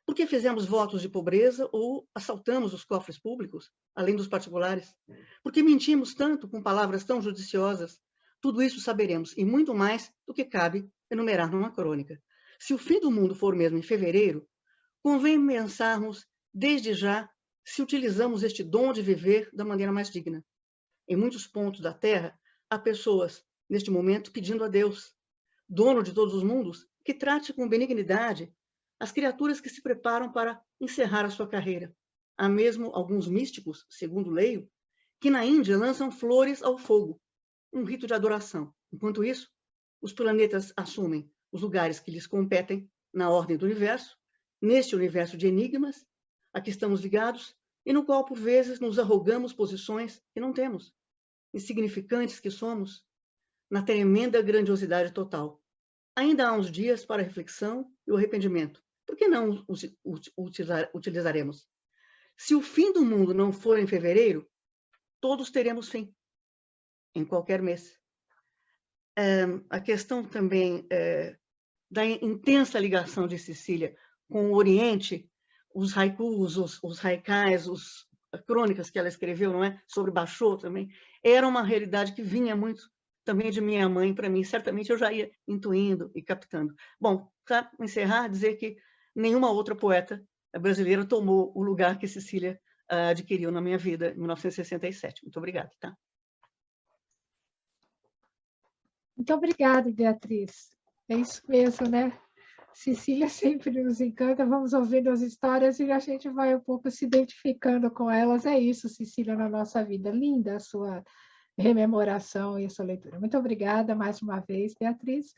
Por que fizemos votos de pobreza ou assaltamos os cofres públicos, além dos particulares? Por que mentimos tanto com palavras tão judiciosas? Tudo isso saberemos, e muito mais do que cabe enumerar numa crônica. Se o fim do mundo for mesmo em fevereiro, convém pensarmos, desde já, se utilizamos este dom de viver da maneira mais digna. Em muitos pontos da Terra, há pessoas, neste momento, pedindo a Deus, dono de todos os mundos, que trate com benignidade as criaturas que se preparam para encerrar a sua carreira. Há mesmo alguns místicos, segundo leio, que na Índia lançam flores ao fogo, um rito de adoração. Enquanto isso, os planetas assumem os lugares que lhes competem na ordem do universo, neste universo de enigmas a que estamos ligados e no qual, por vezes, nos arrogamos posições que não temos, insignificantes que somos, na tremenda grandiosidade total. Ainda há uns dias para a reflexão e o arrependimento. Por que não os utilizaremos? Se o fim do mundo não for em fevereiro, todos teremos fim, em qualquer mês. A questão também da intensa ligação de Cecília com o Oriente, os haikus, os haikais, as crônicas que ela escreveu, não é? Sobre Basho também, era uma realidade que vinha muito também de minha mãe para mim. Certamente eu já ia intuindo e captando. Bom, para encerrar, dizer que nenhuma outra poeta brasileira tomou o lugar que Cecília adquiriu na minha vida em 1967. Muito obrigada. Tá? Muito obrigada, Beatriz. É isso mesmo, né? Cecília sempre nos encanta, vamos ouvindo as histórias e a gente vai um pouco se identificando com elas. É isso, Cecília, na nossa vida. Linda a sua rememoração e a sua leitura. Muito obrigada mais uma vez, Beatriz.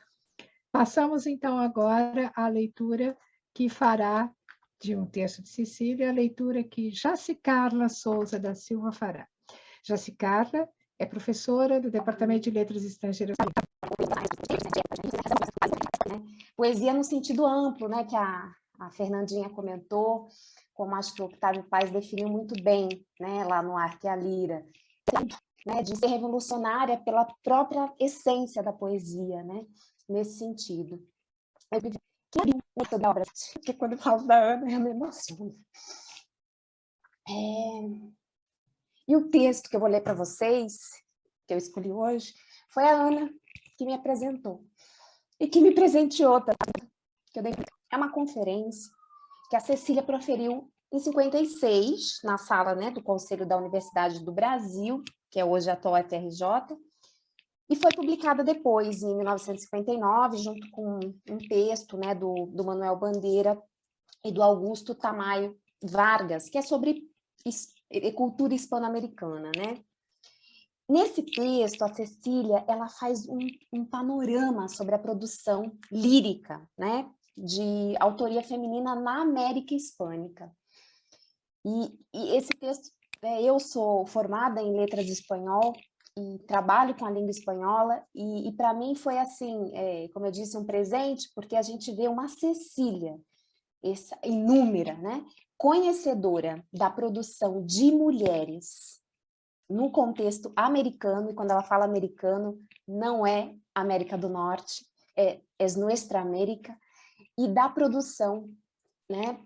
Passamos, então, agora à leitura que fará, de um texto de Cecília, a leitura que Jaci Carla Souza da Silva fará. Jaci Carla é professora do Departamento de Letras Estrangeiras. Poesia no sentido amplo, né, que a Fernandinha comentou, como acho que o Octávio Paz definiu muito bem, né, lá no Arte e a Lira, né, de ser revolucionária pela própria essência da poesia, né, nesse sentido. Eu vivi muito da obra, porque quando eu falo da Ana, eu me emociono. E o texto que eu vou ler para vocês, que eu escolhi hoje, foi a Ana que me apresentou. E que me presenteou também. É uma conferência que a Cecília proferiu em 56, na sala, né, do Conselho da Universidade do Brasil, que é hoje a atual FRJ, e foi publicada depois, em 1959, junto com um texto, né, do Manuel Bandeira e do Augusto Tamayo Vargas, que é sobre cultura hispano-americana, né? Nesse texto, a Cecília, ela faz um panorama sobre a produção lírica, né, de autoria feminina na América Hispânica. E esse texto, eu sou formada em letras de espanhol e trabalho com a língua espanhola, e para mim foi assim, como eu disse, um presente, porque a gente vê uma Cecília, essa inúmera, né, conhecedora da produção de mulheres no contexto americano, e quando ela fala americano, não é América do Norte, é Nuestra América, e da produção, né,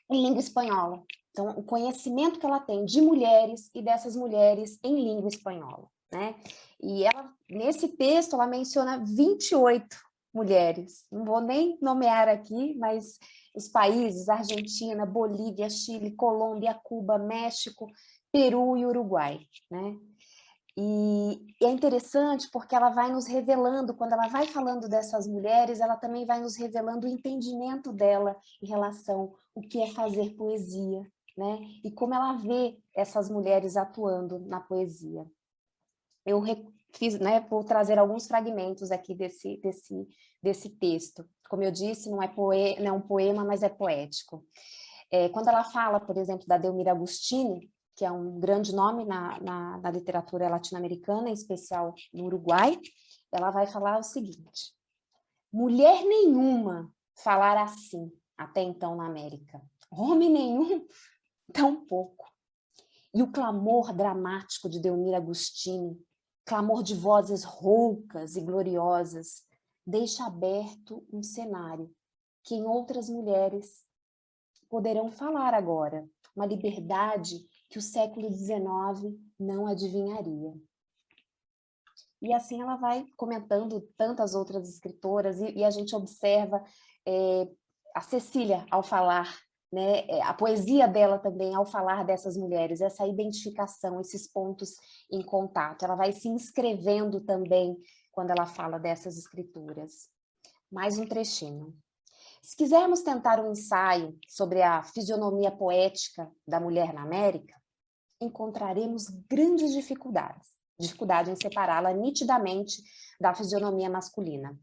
em língua espanhola. Então, o conhecimento que ela tem de mulheres e dessas mulheres em língua espanhola, né? E ela, nesse texto, ela menciona 28 mulheres. Não vou nem nomear aqui, mas os países, Argentina, Bolívia, Chile, Colômbia, Cuba, México, Peru e Uruguai, né? E é interessante porque ela vai nos revelando, quando ela vai falando dessas mulheres, ela também vai nos revelando o entendimento dela em relação ao que é fazer poesia, né? E como ela vê essas mulheres atuando na poesia. Eu fiz, né, vou trazer alguns fragmentos aqui desse texto. Como eu disse, não é um poema, mas é poético. Quando ela fala, por exemplo, da Delmira Agostini, que é um grande nome na literatura latino-americana, em especial no Uruguai, ela vai falar o seguinte: mulher nenhuma falara assim até então na América, homem nenhum, tão pouco. E o clamor dramático de Delmira Agostini, clamor de vozes roucas e gloriosas, deixa aberto um cenário que em outras mulheres poderão falar agora, uma liberdade que o século XIX não adivinharia. E assim ela vai comentando tantas outras escritoras, e a gente observa a Cecília ao falar, né, a poesia dela também ao falar dessas mulheres, essa identificação, esses pontos em contato. Ela vai se inscrevendo também quando ela fala dessas escrituras. Mais um trechinho. Se quisermos tentar um ensaio sobre a fisionomia poética da mulher na América, encontraremos grandes dificuldades em separá-la nitidamente da fisionomia masculina,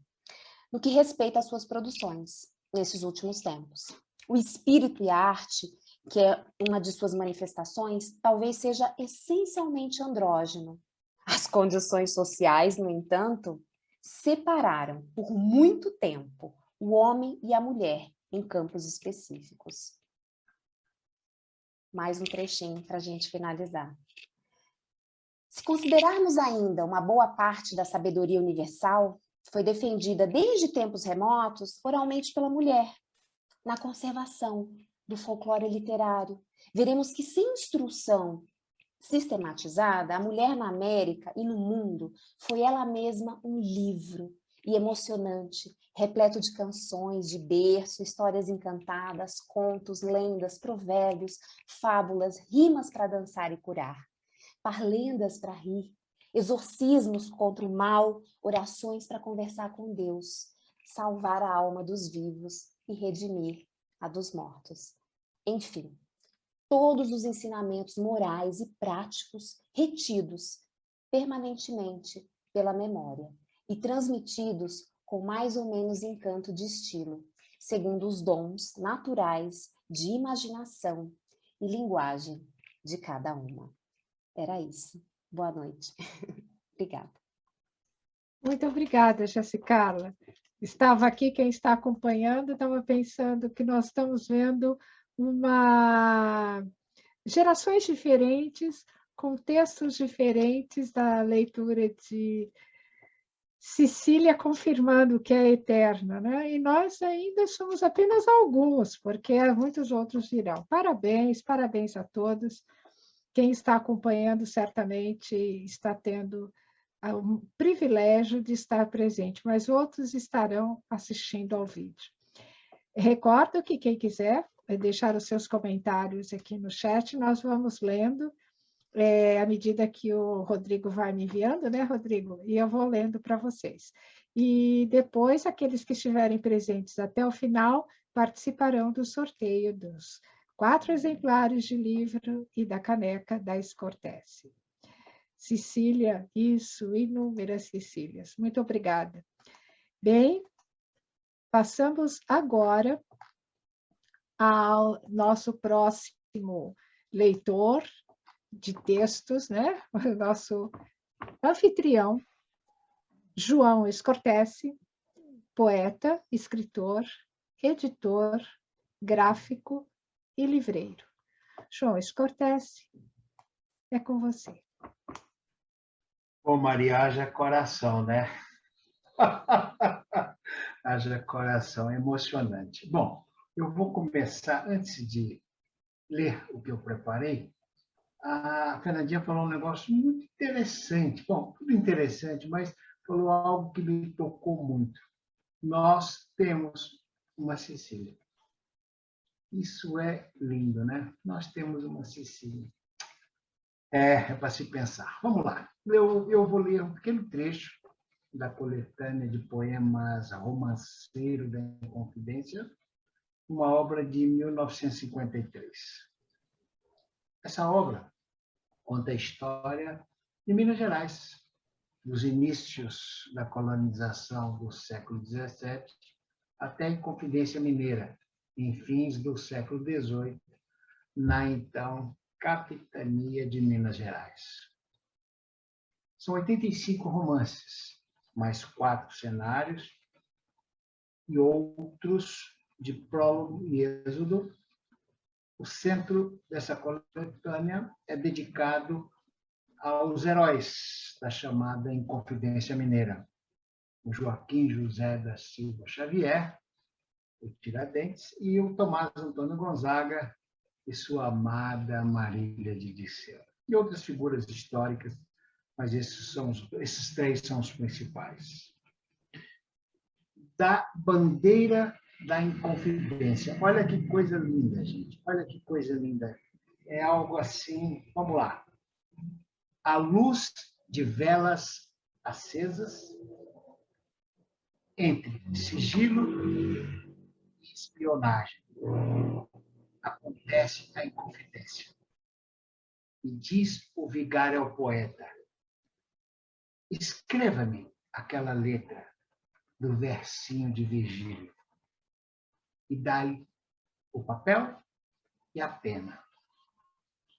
no que respeita às suas produções, nesses últimos tempos. O espírito e a arte, que é uma de suas manifestações, talvez seja essencialmente andrógeno. As condições sociais, no entanto, separaram por muito tempo o homem e a mulher em campos específicos. Mais um trechinho para a gente finalizar. Se considerarmos ainda uma boa parte da sabedoria universal, foi defendida desde tempos remotos oralmente pela mulher, na conservação do folclore literário. Veremos que sem instrução sistematizada, a mulher na América e no mundo foi ela mesma um livro, e emocionante, repleto de canções, de berço, histórias encantadas, contos, lendas, provérbios, fábulas, rimas para dançar e curar, parlendas para rir, exorcismos contra o mal, orações para conversar com Deus, salvar a alma dos vivos e redimir a dos mortos. Enfim, todos os ensinamentos morais e práticos retidos permanentemente pela memória e transmitidos com mais ou menos encanto de estilo, segundo os dons naturais de imaginação e linguagem de cada uma. Era isso. Boa noite. Obrigada. Muito obrigada, Jacicarla. Estava aqui, quem está acompanhando, estava pensando que nós estamos vendo gerações diferentes, com textos diferentes da leitura de Cecília, confirmando que é eterna, né? E nós ainda somos apenas alguns, porque muitos outros virão. Parabéns, parabéns a todos. Quem está acompanhando certamente está tendo o privilégio de estar presente, mas outros estarão assistindo ao vídeo. Recordo que quem quiser deixar os seus comentários aqui no chat, nós vamos lendo à medida que o Rodrigo vai me enviando, né, Rodrigo? E eu vou lendo para vocês. E depois, aqueles que estiverem presentes até o final participarão do sorteio dos 4 exemplares de livro e da caneca da Escortece. Cecília, isso, inúmeras Cecílias. Muito obrigada. Bem, passamos agora ao nosso próximo leitor de textos, né? O nosso anfitrião, João Escortece, poeta, escritor, editor, gráfico e livreiro. João Escortece, é com você. Ô, Maria, haja coração, né? Haja coração, é emocionante. Bom, eu vou começar, antes de ler o que eu preparei, a Fernandinha falou um negócio muito interessante. Bom, tudo interessante, mas falou algo que me tocou muito. Nós temos uma Cecília. Isso é lindo, né? Nós temos uma Cecília. É para se pensar. Vamos lá. Eu vou ler um pequeno trecho da coletânea de poemas Romanceiro da Inconfidência, uma obra de 1953. Essa obra conta a história de Minas Gerais, dos inícios da colonização do século XVII até a Inconfidência Mineira, em fins do século XVIII, na então capitania de Minas Gerais. São 85 romances, mais 4 cenários e outros de prólogo e êxodo. O centro dessa coletânea é dedicado aos heróis da chamada Inconfidência Mineira, o Joaquim José da Silva Xavier, o Tiradentes, e o Tomás Antônio Gonzaga e sua amada Marília de Dirceu. E outras figuras históricas, mas esses 3 são os principais. Da bandeira da Inconfidência. Olha que coisa linda, gente. Olha que coisa linda. É algo assim, vamos lá. À luz de velas acesas, entre sigilo e espionagem, acontece a Inconfidência. E diz o vigário ao poeta: escreva-me aquela letra do versinho de Virgílio. E dá-lhe o papel e a pena.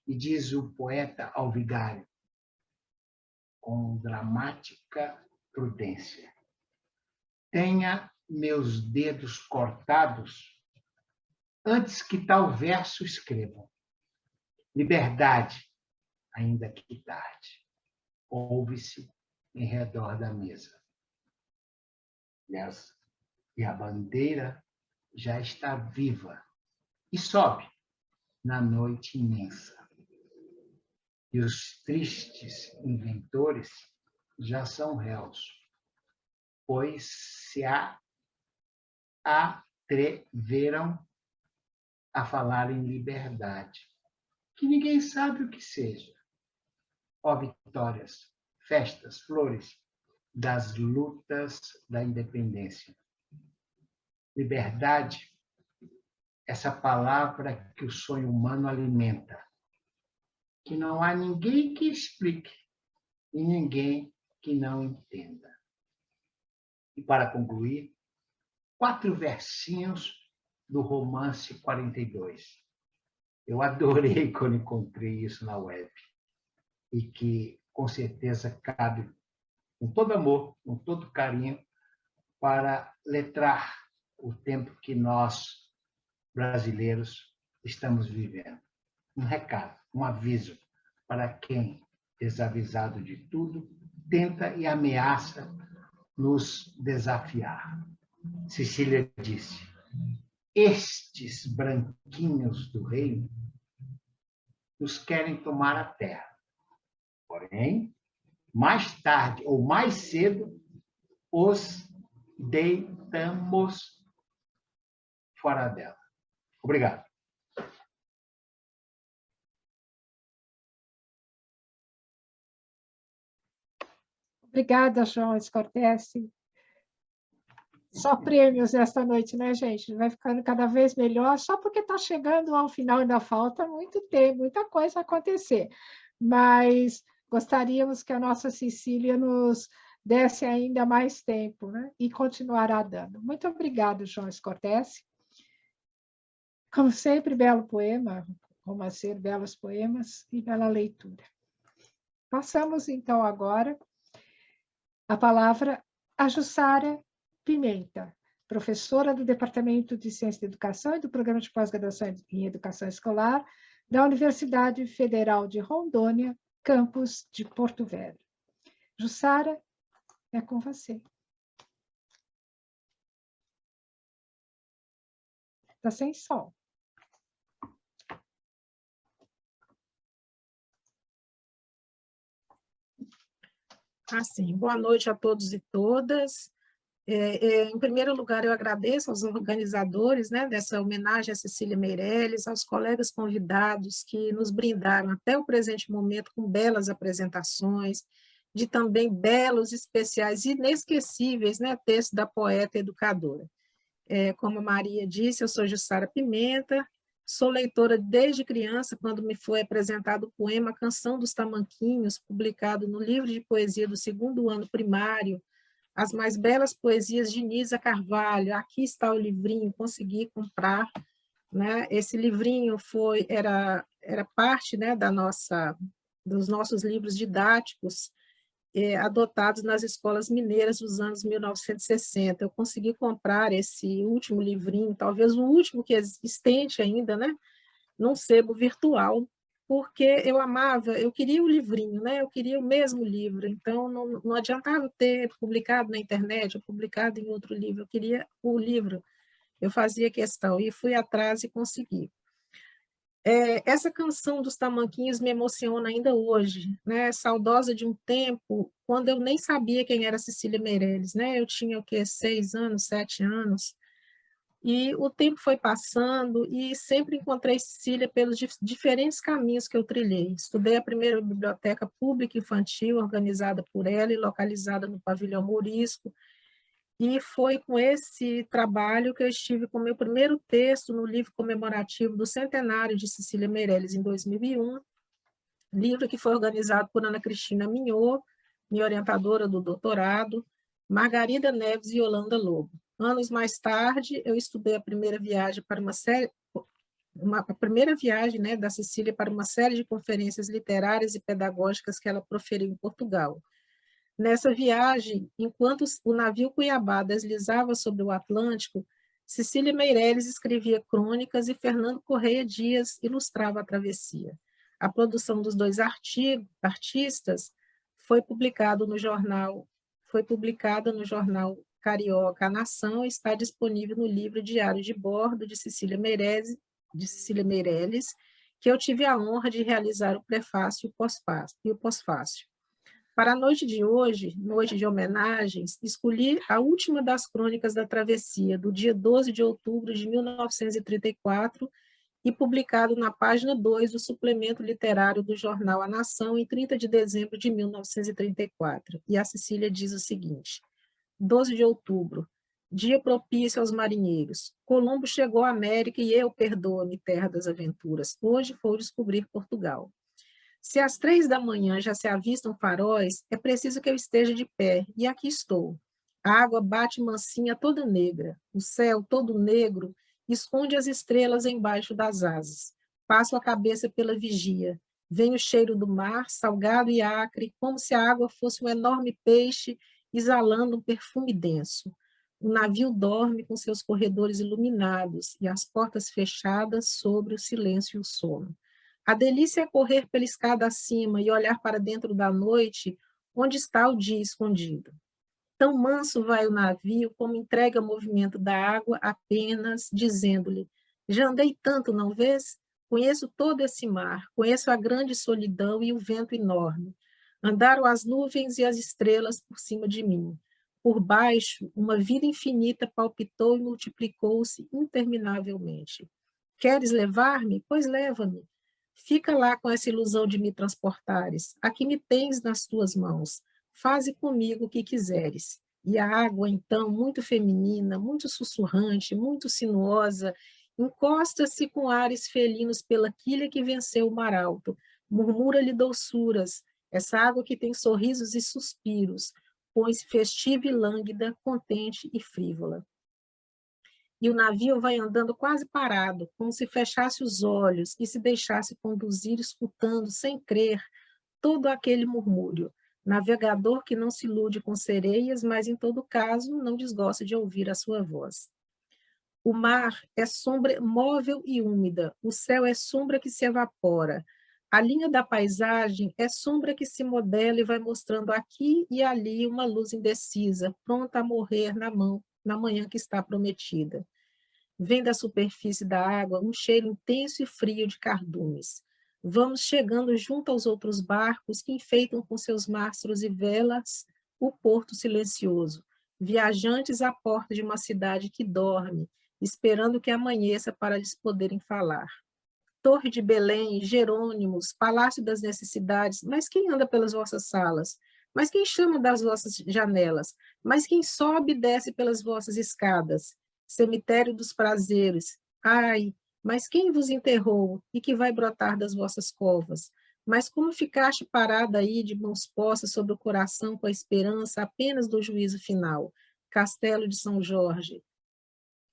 E diz o poeta ao vigário, com dramática prudência: tenha meus dedos cortados antes que tal verso escrevam. Liberdade, ainda que tarde, ouve-se em redor da mesa. E a bandeira já está viva e sobe na noite imensa. E os tristes inventores já são réus, pois se atreveram a falar em liberdade, que ninguém sabe o que seja. Ó vitórias, festas, flores das lutas da independência. Liberdade, essa palavra que o sonho humano alimenta, que não há ninguém que explique e ninguém que não entenda. E para concluir, 4 versinhos do romance 42. Eu adorei quando encontrei isso na web e que, com certeza, cabe com todo amor, com todo carinho, para letrar o tempo que nós, brasileiros, estamos vivendo. Um recado, um aviso para quem, desavisado de tudo, tenta e ameaça nos desafiar. Cecília disse: estes branquinhos do reino nos querem tomar a terra. Porém, mais tarde ou mais cedo, os deitamos fora dela. Obrigado. Obrigada, João Scortesi. Só prêmios esta noite, né, gente? Vai ficando cada vez melhor, só porque está chegando ao final, ainda falta muito tempo, muita coisa a acontecer. Mas gostaríamos que a nossa Cecília nos desse ainda mais tempo, né? E continuará dando. Muito obrigada, João Scortesi. Como sempre, belo poema, romanceiro, belos poemas e bela leitura. Passamos, então, agora a palavra a Jussara Pimenta, professora do Departamento de Ciência da Educação e do Programa de Pós-Graduação em Educação Escolar da Universidade Federal de Rondônia, campus de Porto Velho. Jussara, é com você. Está sem som. Assim, boa noite a todos e todas. Em primeiro lugar, eu agradeço aos organizadores, né, dessa homenagem a Cecília Meirelles, aos colegas convidados que nos brindaram até o presente momento com belas apresentações, de também belos, especiais, inesquecíveis, né, textos da poeta e educadora. Como a Maria disse, eu sou Jussara Pimenta, sou leitora desde criança, quando me foi apresentado o poema Canção dos Tamanquinhos, publicado no livro de poesia do 2º ano primário, As Mais Belas Poesias de Nisa Carvalho. Aqui está o livrinho, consegui comprar, né? Esse livrinho era parte, né, dos nossos livros didáticos, adotados nas escolas mineiras dos anos 1960. Eu consegui comprar esse último livrinho, talvez o último que é existente ainda, né, num sebo virtual, porque eu queria o livrinho, né, eu queria o mesmo livro, então não adiantava ter publicado na internet ou publicado em outro livro, eu queria o livro, eu fazia questão, e fui atrás e consegui. Essa canção dos Tamanquinhos me emociona ainda hoje, né? Saudosa de um tempo quando eu nem sabia quem era Cecília Meirelles, né? Eu tinha o quê? 6 anos, 7 anos, e o tempo foi passando e sempre encontrei Cecília pelos diferentes caminhos que eu trilhei. Estudei a primeira biblioteca pública infantil organizada por ela e localizada no Pavilhão Mourisco, e foi com esse trabalho que eu estive com o meu primeiro texto no livro comemorativo do centenário de Cecília Meirelles, em 2001, livro que foi organizado por Ana Cristina Mignot, minha orientadora do doutorado, Margarida Neves e Yolanda Lobo. Anos mais tarde, eu estudei a primeira viagem né, da Cecília para uma série de conferências literárias e pedagógicas que ela proferiu em Portugal. Nessa viagem, enquanto o navio Cuiabá deslizava sobre o Atlântico, Cecília Meirelles escrevia crônicas e Fernando Correia Dias ilustrava a travessia. A produção dos dois artistas foi publicada no jornal Carioca A Nação e está disponível no livro Diário de Bordo de Cecília Meirelles, que eu tive a honra de realizar o prefácio e o pós-fácio. Para a noite de hoje, noite de homenagens, escolhi a última das crônicas da travessia, do dia 12 de outubro de 1934, e publicado na página 2 do suplemento literário do jornal A Nação, em 30 de dezembro de 1934. E a Cecília diz o seguinte: 12 de outubro, dia propício aos marinheiros. Colombo chegou à América e eu, perdoa-me, terra das aventuras. Hoje vou descobrir Portugal. Se às 3 da manhã já se avistam faróis, é preciso que eu esteja de pé, e aqui estou. A água bate mansinha toda negra, o céu todo negro esconde as estrelas embaixo das asas. Passo a cabeça pela vigia. Vem o cheiro do mar, salgado e acre, como se a água fosse um enorme peixe exalando um perfume denso. O navio dorme com seus corredores iluminados e as portas fechadas sobre o silêncio e o sono. A delícia é correr pela escada acima e olhar para dentro da noite, onde está o dia escondido. Tão manso vai o navio, como entrega o movimento da água apenas, dizendo-lhe: já andei tanto, não vês? Conheço todo esse mar, conheço a grande solidão e o vento enorme. Andaram as nuvens e as estrelas por cima de mim. Por baixo, uma vida infinita palpitou e multiplicou-se interminavelmente. Queres levar-me? Pois leva-me. Fica lá com essa ilusão de me transportares. Aqui me tens nas tuas mãos. Faze comigo o que quiseres. E a água, então, muito feminina, muito sussurrante, muito sinuosa, encosta-se com ares felinos pela quilha que venceu o mar alto. Murmura-lhe doçuras. Essa água que tem sorrisos e suspiros, põe-se festiva e lânguida, contente e frívola. E o navio vai andando quase parado, como se fechasse os olhos e se deixasse conduzir, escutando, sem crer, todo aquele murmúrio. Navegador que não se ilude com sereias, mas, em todo caso, não desgosta de ouvir a sua voz. O mar é sombra móvel e úmida, o céu é sombra que se evapora, a linha da paisagem é sombra que se modela e vai mostrando aqui e ali uma luz indecisa, pronta a morrer na manhã que está prometida. Vem da superfície da água um cheiro intenso e frio de cardumes. Vamos chegando junto aos outros barcos que enfeitam com seus mastros e velas o porto silencioso, viajantes à porta de uma cidade que dorme, esperando que amanheça para lhes poderem falar. Torre de Belém, Jerônimos, Palácio das Necessidades, mas quem anda pelas vossas salas? Mas quem chama das vossas janelas? Mas quem sobe e desce pelas vossas escadas? Cemitério dos prazeres, ai, mas quem vos enterrou e que vai brotar das vossas covas? Mas como ficaste parada aí de mãos postas sobre o coração com a esperança apenas do juízo final? Castelo de São Jorge.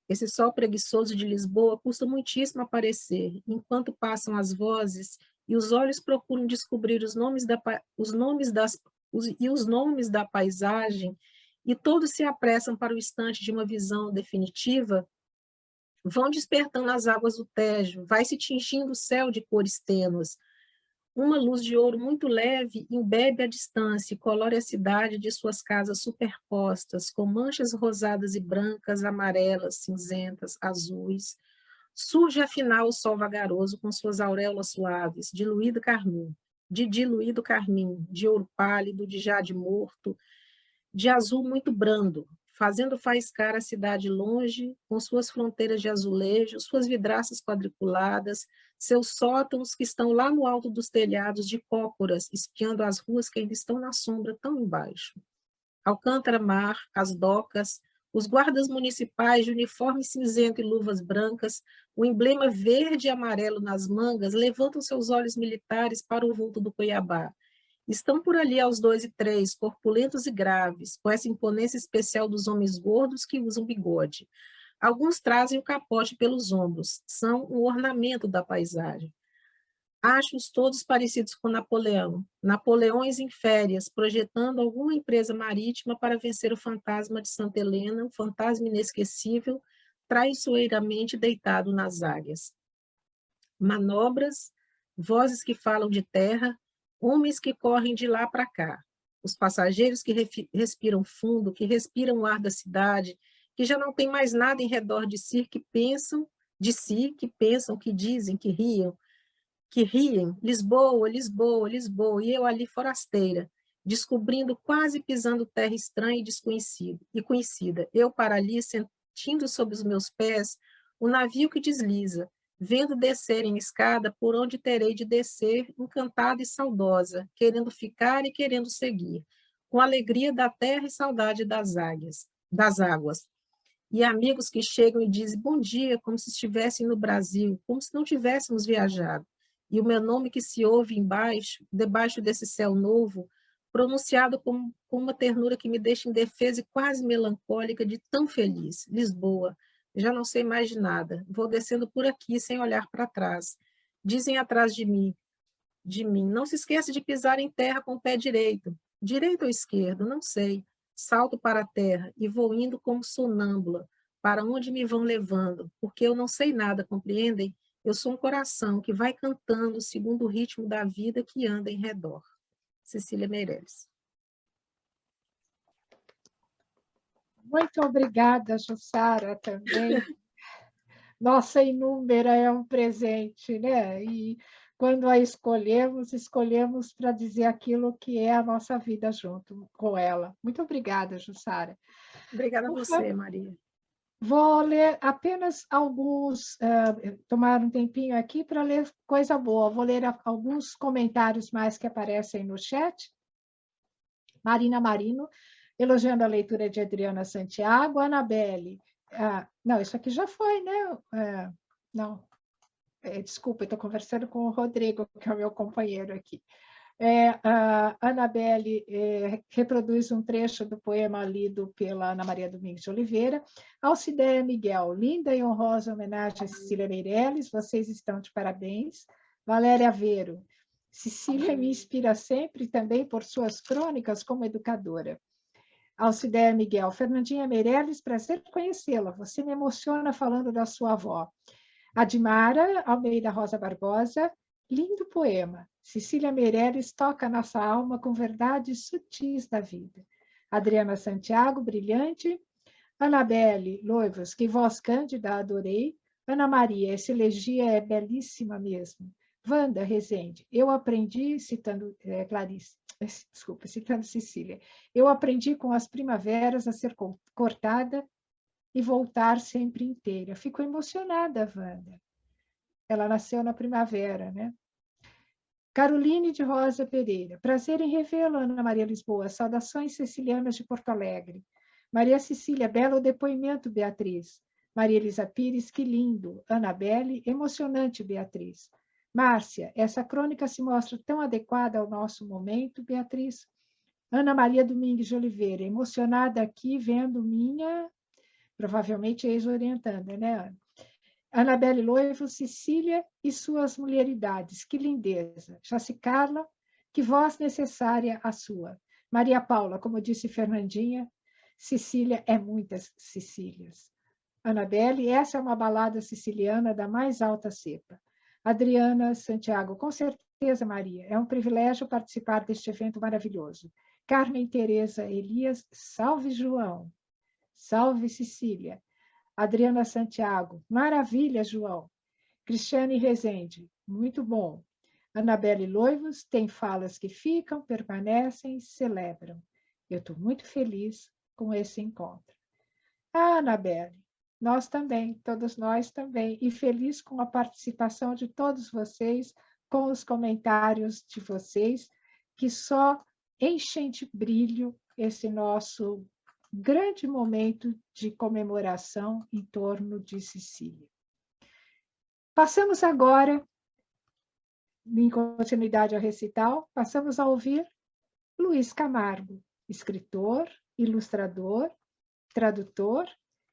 Esse sol preguiçoso de Lisboa custa muitíssimo aparecer, enquanto passam as vozes e os olhos procuram descobrir os nomes da paisagem, e todos se apressam para o instante de uma visão definitiva, vão despertando as águas do Tejo, vai se tingindo o céu de cores tênues. Uma luz de ouro muito leve embebe a distância e colore a cidade de suas casas superpostas, com manchas rosadas e brancas, amarelas, cinzentas, azuis. Surge afinal o sol vagaroso com suas auréolas suaves, de diluído carmim, de ouro pálido, de jade morto, de azul muito brando, fazendo faiscar a cidade longe, com suas fronteiras de azulejo, suas vidraças quadriculadas, seus sótãos que estão lá no alto dos telhados de cócoras, espiando as ruas que ainda estão na sombra tão embaixo. Alcântara-mar, as docas, os guardas municipais de uniforme cinzento e luvas brancas, o emblema verde e amarelo nas mangas, levantam seus olhos militares para o vulto do Cuiabá. Estão por ali aos 2 e 3, corpulentos e graves, com essa imponência especial dos homens gordos que usam bigode. Alguns trazem o capote pelos ombros, são um ornamento da paisagem. Acho-os todos parecidos com Napoleão, Napoleões em férias, projetando alguma empresa marítima para vencer o fantasma de Santa Helena, um fantasma inesquecível, traiçoeiramente deitado nas águias. Manobras, vozes que falam de terra, homens que correm de lá para cá, os passageiros que respiram fundo, que respiram o ar da cidade, que já não tem mais nada em redor de si, que pensam, que dizem, que riem, Lisboa, Lisboa, Lisboa, e eu ali forasteira, descobrindo, quase pisando terra estranha e conhecida, eu para ali, sentindo sob os meus pés o navio que desliza, vendo descer em escada por onde terei de descer, encantada e saudosa, querendo ficar e querendo seguir, com alegria da terra e saudade das águas. E amigos que chegam e dizem bom dia, como se estivessem no Brasil, como se não tivéssemos viajado. E o meu nome que se ouve debaixo desse céu novo, pronunciado com uma ternura que me deixa indefesa e quase melancólica de tão feliz. Lisboa. Já não sei mais de nada. Vou descendo por aqui sem olhar para trás. Dizem atrás de mim, não se esqueça de pisar em terra com o pé direito. Direito ou esquerdo, não sei. Salto para a terra e vou indo como sonâmbula, para onde me vão levando, porque eu não sei nada, compreendem? Eu sou um coração que vai cantando segundo o ritmo da vida que anda em redor. Cecília Meirelles. Muito obrigada, Jussara, também. Nossa inúmera é um presente, né? E quando a escolhemos para dizer aquilo que é a nossa vida junto com ela. Muito obrigada, Jussara. Obrigada a você, Maria. Vou ler apenas alguns, tomar um tempinho aqui para ler coisa boa. Vou ler alguns comentários mais que aparecem no chat. Marina Marino, elogiando a leitura de Adriana Santiago. Anabelle, não, isso aqui já foi, né? Desculpa, estou conversando com o Rodrigo, que é o meu companheiro aqui. A Anabelle reproduz um trecho do poema lido pela Ana Maria Domingos de Oliveira. Alcideia Miguel, linda e honrosa homenagem a Cecília Meirelles, vocês estão de parabéns. Valéria Vero, Cecília me inspira sempre também por suas crônicas como educadora. Alcideia Miguel, Fernandinha Meirelles, prazer conhecê-la, você me emociona falando da sua avó. Admara Almeida Rosa Barbosa, lindo poema. Cecília Meirelles toca nossa alma com verdades sutis da vida. Adriana Santiago, brilhante. Anabelle Loivas, que voz cândida, adorei. Ana Maria, essa elegia é belíssima mesmo. Wanda Rezende, eu aprendi, citando Clarice, desculpa, citando Cecília, eu aprendi com as primaveras a ser cortada e voltar sempre inteira. Fico emocionada, Wanda. Ela nasceu na primavera, né? Caroline de Rosa Pereira, prazer em revê-la, Ana Maria Lisboa. Saudações sicilianas de Porto Alegre. Maria Cecília, belo depoimento, Beatriz. Maria Elisa Pires, que lindo. Anabelle, emocionante, Beatriz. Márcia, essa crônica se mostra tão adequada ao nosso momento, Beatriz. Ana Maria Domingues de Oliveira, emocionada aqui vendo minha, provavelmente ex-orientanda, né, Ana? Anabelle Loivo, Cecília e suas mulheridades, que lindeza. Jaci Carla, que voz necessária a sua. Maria Paula, como disse Fernandinha, Cecília é muitas Cecílias. Anabelle, essa é uma balada siciliana da mais alta cepa. Adriana Santiago, com certeza, Maria, é um privilégio participar deste evento maravilhoso. Carmen Tereza Elias, salve João. Salve Cecília. Adriana Santiago, maravilha, João. Cristiane Rezende, muito bom. Anabelle Loivos, tem falas que ficam, permanecem, celebram. Eu estou muito feliz com esse encontro. Ah, Anabelle, nós também, todos nós também, e feliz com a participação de todos vocês, com os comentários de vocês, que só enchem de brilho esse nosso grande momento de comemoração em torno de Cecília. Passamos agora, em continuidade ao recital, passamos a ouvir Luiz Camargo, escritor, ilustrador, tradutor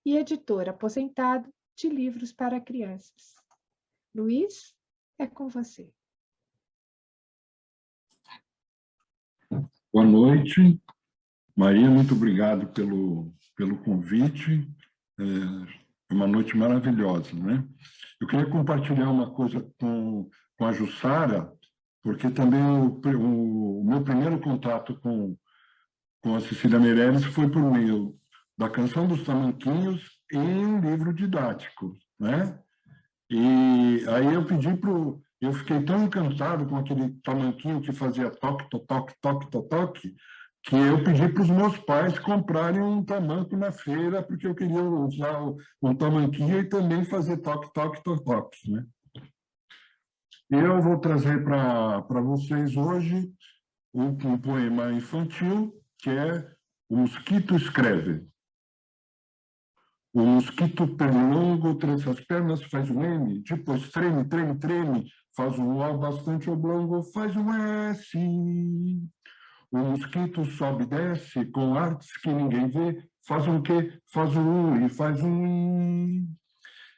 e editor aposentado de livros para crianças. Luiz, é com você. Boa noite. Maria, muito obrigado pelo convite. É uma noite maravilhosa, né? Eu queria compartilhar uma coisa com a Jussara, porque também o meu primeiro contato com a Cecília Meirelles foi por meio da Canção dos Tamanquinhos em um livro didático, né? E aí eu fiquei tão encantado com aquele tamanquinho que fazia toque, toque, toque, toque, que eu pedi para os meus pais comprarem um tamanco na feira, porque eu queria usar um tamanquinho e também fazer toque, toque, toque, toque, né? Eu vou trazer para vocês hoje um poema infantil, que é O Mosquito Escreve. O mosquito pernilongo trança as pernas, faz um M, depois treme, treme, treme, faz um O bastante oblongo, faz um S. O mosquito sobe e desce com artes que ninguém vê, faz um Q, faz um U e faz um I.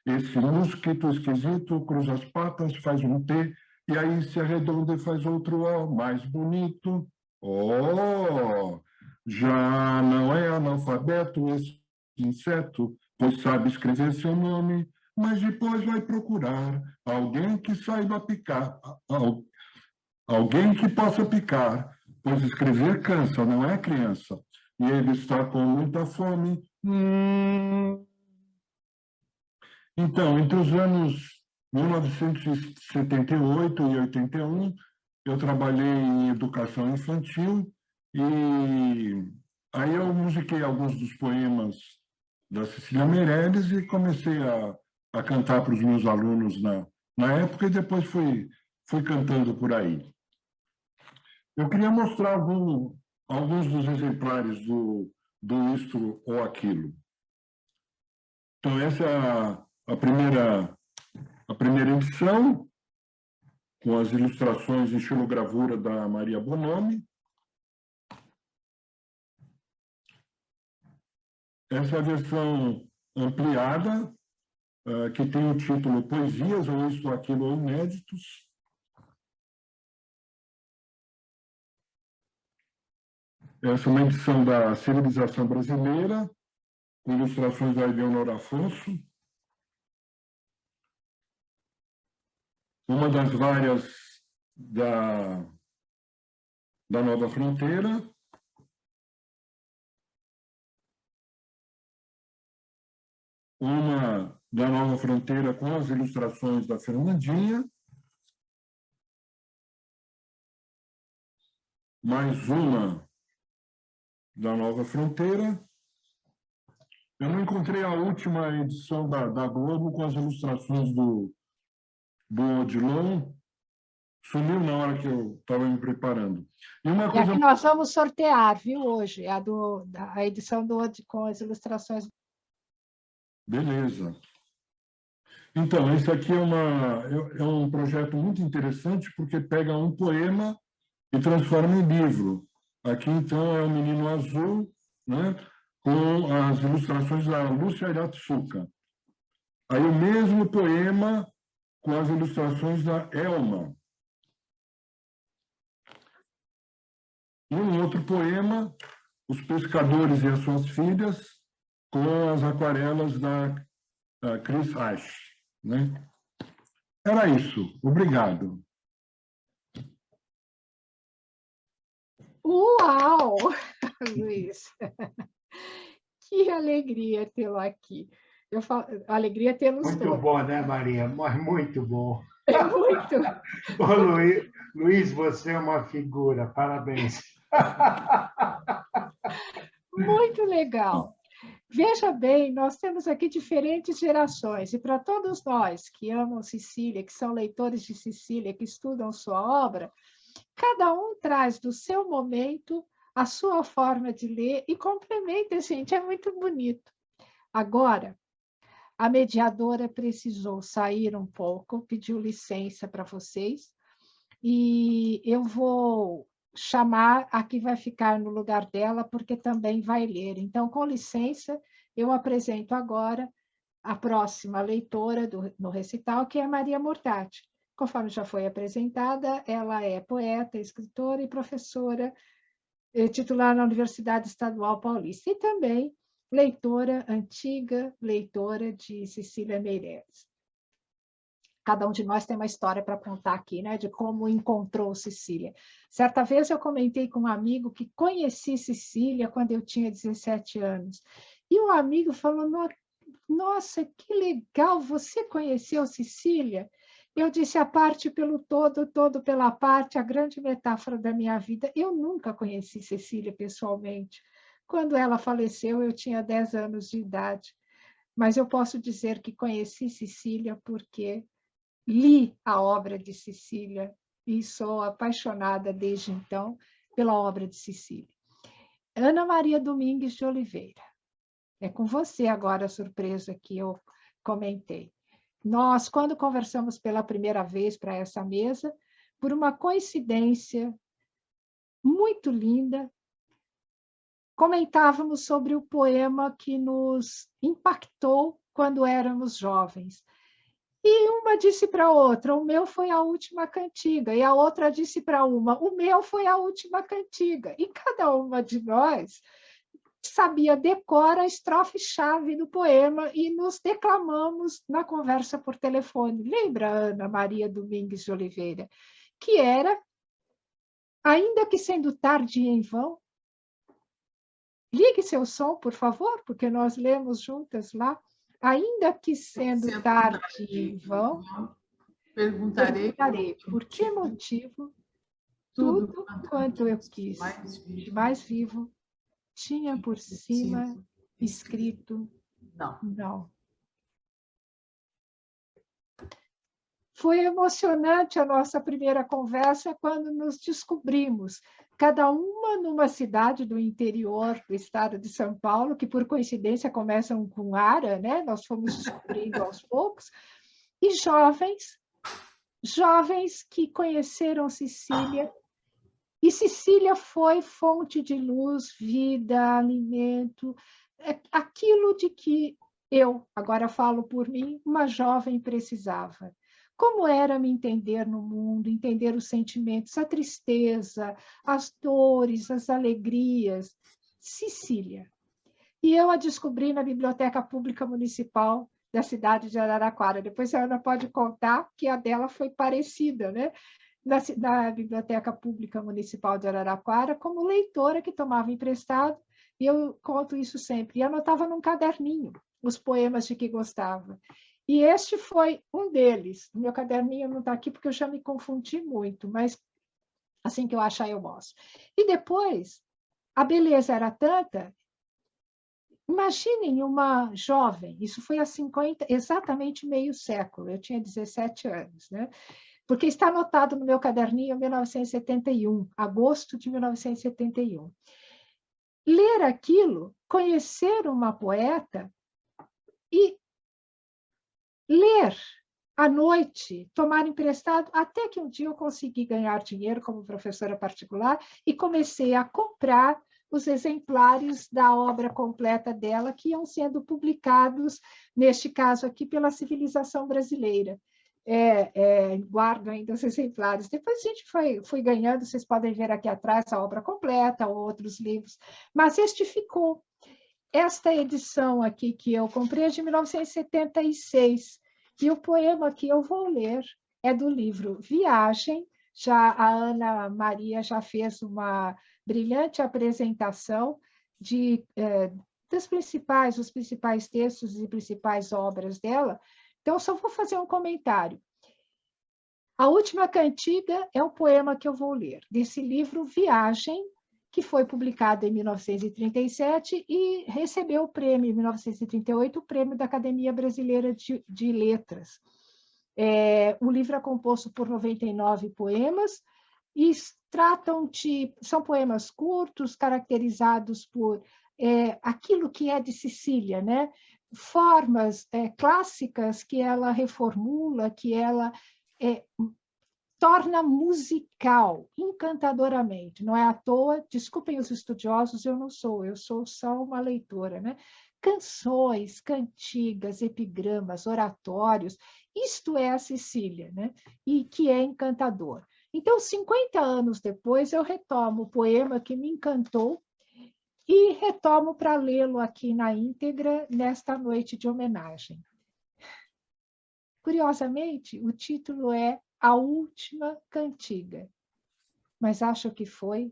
Esse mosquito esquisito cruza as patas, faz um T, e aí se arredonda e faz outro O, mais bonito. Oh, já não é analfabeto esse inseto, pois sabe escrever seu nome, mas depois vai procurar alguém que saiba picar, alguém que possa picar, pois escrever cansa, não é, criança? E ele está com muita fome. Então, entre os anos 1978 e 81, eu trabalhei em educação infantil e aí eu musiquei alguns dos poemas da Cecília Meirelles e comecei a cantar para os meus alunos na época e depois fui cantando por aí. Eu queria mostrar alguns dos exemplares do Isto ou Aquilo. Então, essa é a primeira edição, com as ilustrações em xilogravura da Maria Bonomi. Essa é a versão ampliada, que tem o título Poesias ou Isto ou Aquilo ou Inéditos. Essa é uma edição da Civilização Brasileira, com ilustrações da Eleonora Afonso. Uma das várias da Nova Fronteira. Uma da Nova Fronteira com as ilustrações da Fernandinha. mais uma da Nova Fronteira. Eu não encontrei a última edição da Globo com as ilustrações do Odilon. Sumiu na hora que eu estava me preparando. E uma coisa... a que nós vamos sortear, viu, hoje, a edição do Odilon com as ilustrações. Beleza. Então, esse aqui é um projeto muito interessante, porque pega um poema e transforma em livro. Aqui, então, é o Menino Azul, né, com as ilustrações da Lúcia Iratsuka. Aí o mesmo poema com as ilustrações da Elma. E um outro poema, Os Pescadores e as Suas Filhas, com as aquarelas da Chris Ash, né? Era isso. Obrigado. Uau, Luiz! Que alegria tê-lo aqui. Alegria tê-los todos. Muito bom, né, Maria? Muito bom. É muito. Ô, Luiz, você é uma figura. Parabéns. Muito legal. Veja bem, nós temos aqui diferentes gerações, e para todos nós que amam Cecília, que são leitores de Cecília, que estudam sua obra, cada um traz do seu momento a sua forma de ler e complementa, gente, é muito bonito. Agora, a mediadora precisou sair um pouco, pediu licença para vocês, e eu vou chamar a que vai ficar no lugar dela, porque também vai ler. Então, com licença, eu apresento agora a próxima leitora no recital, que é Maria Mortati. Conforme já foi apresentada, ela é poeta, escritora e professora titular na Universidade Estadual Paulista, e também antiga leitora de Cecília Meirelles. Cada um de nós tem uma história para contar aqui, né, de como encontrou Cecília. Certa vez eu comentei com um amigo que conheci Cecília quando eu tinha 17 anos. E um amigo falou, nossa, que legal, você conheceu Cecília? Eu disse, a parte pelo todo, o todo pela parte, a grande metáfora da minha vida. Eu nunca conheci Cecília pessoalmente. Quando ela faleceu, eu tinha 10 anos de idade. Mas eu posso dizer que conheci Cecília porque li a obra de Cecília e sou apaixonada desde então pela obra de Cecília. Ana Maria Domingues de Oliveira. É com você agora a surpresa que eu comentei. Nós, quando conversamos pela primeira vez para essa mesa, por uma coincidência muito linda, comentávamos sobre o poema que nos impactou quando éramos jovens. E uma disse para a outra, o meu foi a última cantiga, e a outra disse para uma, o meu foi a última cantiga. E cada uma de nós sabia decora a estrofe-chave do poema e nos declamamos na conversa por telefone. Lembra, Ana Maria Domingues de Oliveira? Que era, ainda que sendo tarde em vão, ligue seu som, por favor, porque nós lemos juntas lá. Ainda que sendo tarde em vão, perguntarei por que motivo tudo quanto eu quis, de mais vivo, tinha por cima escrito não. Foi emocionante a nossa primeira conversa quando nos descobrimos, cada uma numa cidade do interior do estado de São Paulo, que por coincidência começam com Ara, né? Nós fomos descobrindo aos poucos, e jovens que conheceram Cecília, e Cecília foi fonte de luz, vida, alimento, aquilo de que eu, agora falo por mim, uma jovem precisava. Como era me entender no mundo, entender os sentimentos, a tristeza, as dores, as alegrias. Cecília. E eu a descobri na Biblioteca Pública Municipal da cidade de Araraquara. Depois a Ana pode contar que a dela foi parecida, né? Na Biblioteca Pública Municipal de Araraquara, como leitora que tomava emprestado, e eu conto isso sempre. E anotava num caderninho os poemas de que gostava. E este foi um deles. O meu caderninho não está aqui porque eu já me confundi muito, mas Assim que eu achar, eu mostro. E depois, a beleza era tanta. Imaginem uma jovem, isso foi há 50, exatamente meio século, eu tinha 17 anos, né? Porque está anotado no meu caderninho 1971, agosto de 1971. Ler aquilo, conhecer uma poeta e ler à noite, tomar emprestado, até que um dia eu consegui ganhar dinheiro como professora particular e comecei a comprar os exemplares da obra completa dela, que iam sendo publicados, neste caso aqui, pela Civilização Brasileira. Guardo ainda os exemplares. Depois a gente foi ganhando, vocês podem ver aqui atrás a obra completa, ou outros livros, mas este ficou. Esta edição aqui que eu comprei é de 1976, e o poema que eu vou ler é do livro Viagem. Já a Ana Maria já fez uma brilhante apresentação dos principais textos e principais obras dela. Então, eu só vou fazer um comentário. A Última Cantiga é o poema que eu vou ler, desse livro Viagem, que foi publicado em 1937 e recebeu o prêmio, em 1938, o prêmio da Academia Brasileira de Letras. O livro é composto por 99 poemas e são poemas curtos, caracterizados por aquilo que é de Cecília, né? Formas clássicas que ela reformula, que ela torna musical, encantadoramente. Não é à toa, desculpem os estudiosos, eu sou só uma leitora, né? Canções, cantigas, epigramas, oratórios, isto é a Cecília, né? E que é encantador. Então, 50 anos depois, eu retomo o poema que me encantou e retomo para lê-lo aqui na íntegra, nesta noite de homenagem. Curiosamente, o título é A Última Cantiga, mas acho que foi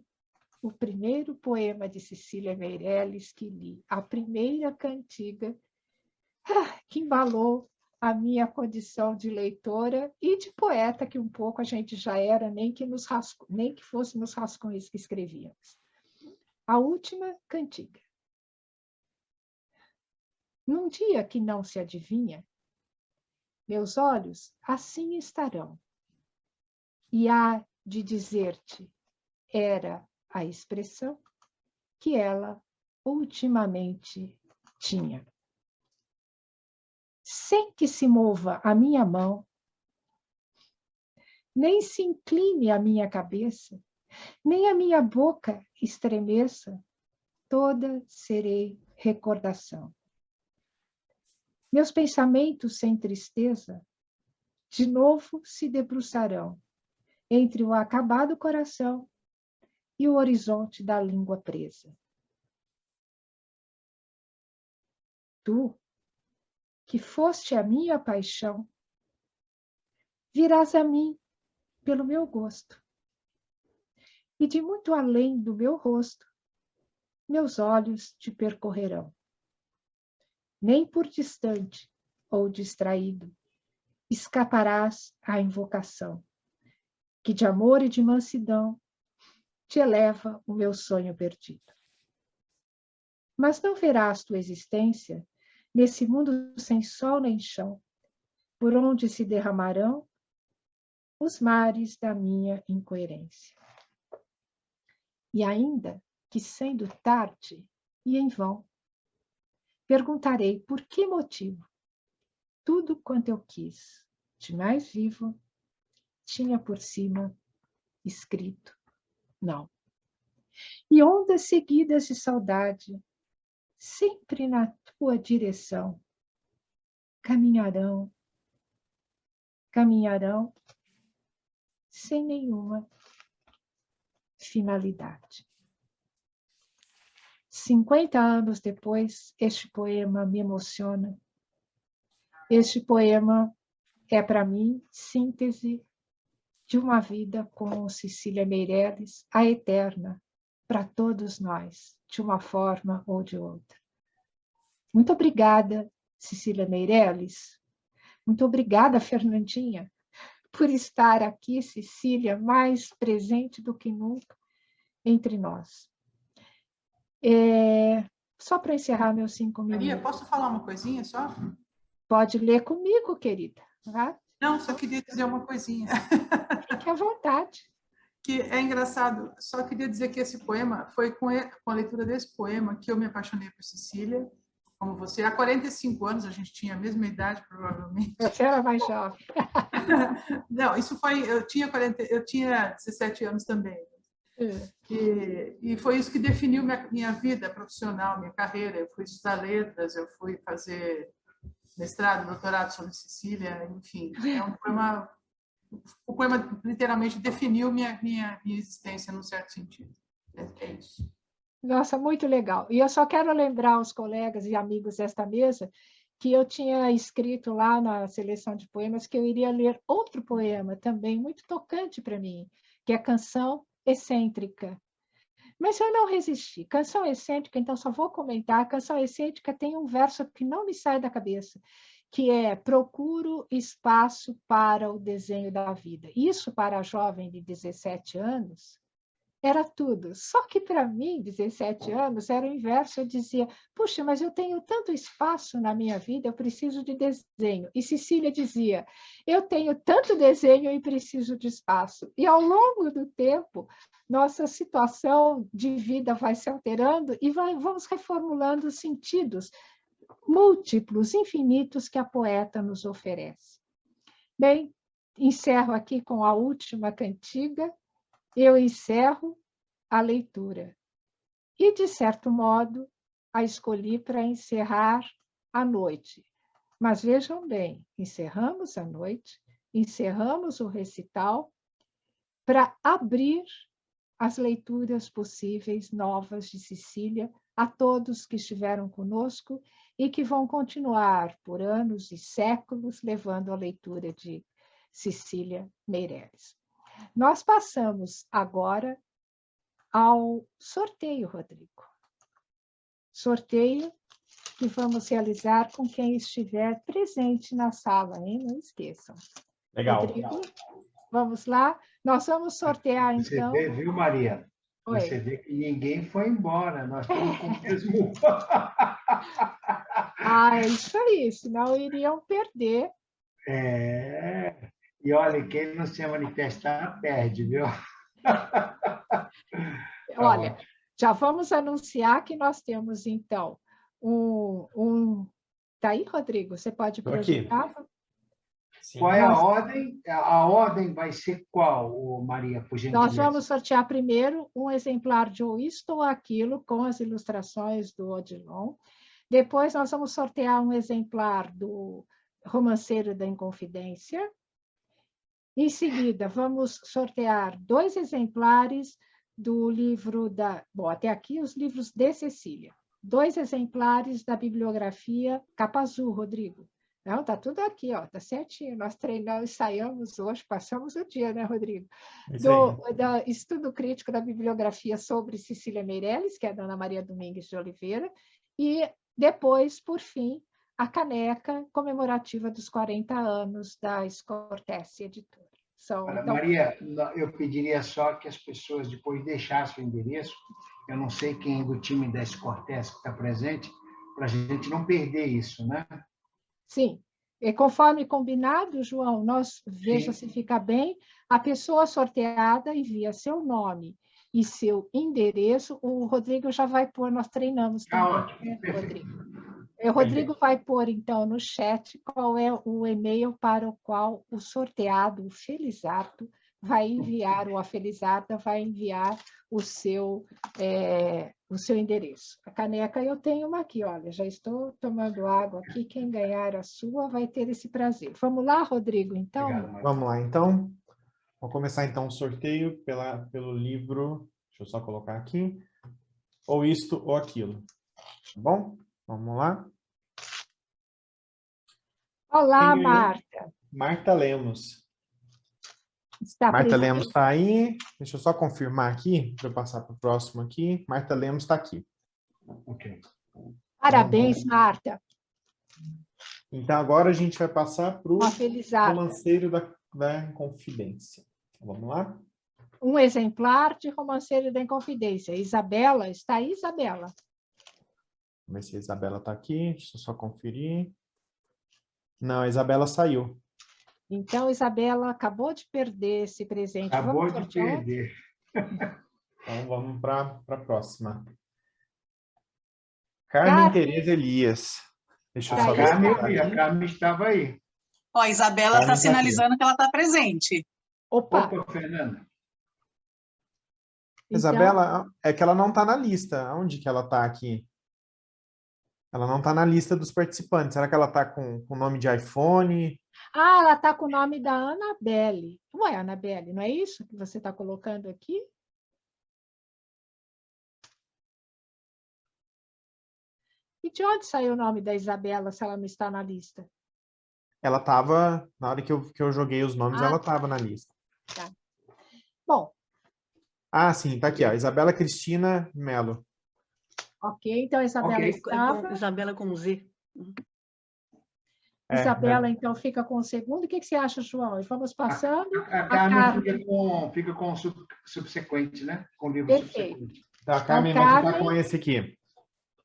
o primeiro poema de Cecília Meirelles que li, a primeira cantiga que embalou a minha condição de leitora e de poeta, que um pouco a gente já era, nem que fosse nos rascunhos que escrevíamos. A Última Cantiga. Num dia que não se adivinha, meus olhos assim estarão, e há de dizer-te, era a expressão que ela ultimamente tinha. Sem que se mova a minha mão, nem se incline a minha cabeça, nem a minha boca estremeça, toda serei recordação. Meus pensamentos sem tristeza, de novo se debruçarão entre o acabado coração e o horizonte da língua presa. Tu, que foste a minha paixão, virás a mim pelo meu gosto, e de muito além do meu rosto, meus olhos te percorrerão. Nem por distante ou distraído escaparás à invocação, que de amor e de mansidão te eleva o meu sonho perdido. Mas não verás tua existência nesse mundo sem sol nem chão, por onde se derramarão os mares da minha incoerência. E ainda que sendo tarde e em vão, perguntarei por que motivo tudo quanto eu quis, de mais vivo, tinha por cima escrito não. E ondas seguidas de saudade, sempre na tua direção, caminharão sem nenhuma finalidade. 50 anos depois, este poema me emociona. Este poema é, para mim, síntese de uma vida com Cecília Meirelles, a eterna, para todos nós, de uma forma ou de outra. Muito obrigada, Cecília Meirelles. Muito obrigada, Fernandinha, por estar aqui, Cecília, mais presente do que nunca entre nós. Só para encerrar meus 5 minutos. Maria, posso falar uma coisinha só? Pode ler comigo, querida. Tá? Não, só queria dizer uma coisinha. Fique à vontade. Que é engraçado, só queria dizer que esse poema, foi com a leitura desse poema que eu me apaixonei por Cecília, como você. Há 45 anos, a gente tinha a mesma idade, provavelmente. Você era mais jovem. Não, isso foi... Eu tinha 17 anos também. E foi isso que definiu minha vida profissional, minha carreira. Eu fui estudar letras, eu fui fazer mestrado, doutorado sobre Cecília, enfim. É um poema... O poema literalmente definiu minha existência num certo sentido. É isso. Nossa, muito legal. E eu só quero lembrar aos colegas e amigos desta mesa que eu tinha escrito lá na seleção de poemas que eu iria ler outro poema também muito tocante para mim, que é Canção Excêntrica. Mas eu não resisti. Canção Excêntrica, então só vou comentar. Canção Excêntrica tem um verso que não me sai da cabeça, que é: procuro espaço para o desenho da vida. Isso, para a jovem de 17 anos, era tudo. Só que, para mim, 17 anos, era o inverso. Eu dizia, puxa, mas eu tenho tanto espaço na minha vida, eu preciso de desenho. E Cecília dizia, eu tenho tanto desenho e preciso de espaço. E, ao longo do tempo, nossa situação de vida vai se alterando e vamos reformulando os sentidos múltiplos, infinitos que a poeta nos oferece. Bem, encerro aqui com a última cantiga. Eu encerro a leitura. E, de certo modo, a escolhi para encerrar a noite. Mas vejam bem, encerramos a noite, encerramos o recital para abrir as leituras possíveis novas de Cecília a todos que estiveram conosco e que vão continuar por anos e séculos levando a leitura de Cecília Meirelles. Nós passamos agora ao sorteio, Rodrigo. Sorteio que vamos realizar com quem estiver presente na sala, hein? Não esqueçam. Legal. Rodrigo, vamos lá? Nós vamos sortear, então... Você vê, viu, Maria? Oi. Você vê que ninguém foi embora, nós estamos com o mesmo... É isso aí, senão iriam perder. E olha, quem não se manifestar, perde, viu? Olha, já vamos anunciar que nós temos, então, Tá aí, Rodrigo? Você pode projetar? Qual é a ordem? A ordem vai ser qual, Maria, por gentileza? Nós vamos sortear primeiro um exemplar de Ou Isto ou Aquilo, com as ilustrações do Odilon. Depois, nós vamos sortear um exemplar do Romanceiro da Inconfidência. Em seguida, vamos sortear 2 exemplares do livro da... Bom, até aqui os livros de Cecília. 2 exemplares da bibliografia Capa Azul, Rodrigo. Não, está tudo aqui, ó, tá certinho. Nós treinamos, ensaiamos hoje, passamos o dia, né, Rodrigo? Do Estudo Crítico da Bibliografia sobre Cecília Meirelles, que é da Ana Maria Domingues de Oliveira, e depois, por fim, a caneca comemorativa dos 40 anos da Scortese Editora. Então... Maria, eu pediria só que as pessoas depois deixassem o endereço. Eu não sei quem do time da Scortese está presente, para a gente não perder isso, né? Sim. E conforme combinado, João, veja se fica bem, a pessoa sorteada envia seu nome e seu endereço. O Rodrigo já vai pôr, nós treinamos também, né, Rodrigo? O Rodrigo vai pôr, então, no chat qual é o e-mail para o qual o sorteado, o felizardo, vai enviar, ou a felizarda vai enviar o seu endereço. A caneca eu tenho uma aqui, olha, já estou tomando água aqui, quem ganhar a sua vai ter esse prazer. Vamos lá, Rodrigo, então? Obrigado, vamos lá, então. Vou começar, então, o sorteio pelo livro, deixa eu só colocar aqui, Ou Isto ou Aquilo. Tá bom? Vamos lá. Olá, Marta. Marta Lemos. Está Marta presente? Lemos está aí. Deixa eu só confirmar aqui, para eu passar para o próximo aqui. Marta Lemos está aqui. Ok. Parabéns, Marta. Então, agora a gente vai passar para o Romanceiro da da Inconfidência. Vamos lá? Um exemplar de Romanceiro da Inconfidência. Isabela, está aí, Isabela? Vamos ver se a Isabela está aqui. Deixa eu só conferir. Não, a Isabela saiu. Então, Isabela acabou de perder esse presente. Acabou Vamos de sortear outro? perder. Então, vamos para a próxima. Carmen Tereza Elias. Deixa eu só ver se ela tá A aqui. Carmen estava aí. Ó, a Isabela Carmen está tá aqui. sinalizando que ela está presente. Opa! Opa, Fernanda. Então, Isabela, é que ela não está na lista. Onde que ela está aqui? Ela não está na lista dos participantes. Será que ela está com o nome de iPhone? ela está com o nome da Anabelle. Ué, Anabelle, não é isso que você está colocando aqui? E de onde saiu o nome da Isabela, se ela não está na lista? Ela estava, na hora que eu joguei os nomes, ela estava na lista. Tá. Bom, Ah, sim, está aqui, ó. Isabela Cristina Melo. ok, então a Isabela estava. Isabela com Z. Isabela, então, fica com o segundo. O que você acha, João? E vamos passando. A Carmen fica com o subsequente, né? Com o livro Perfeito. subsequente. Tá, Carmen vai ficar com esse aqui.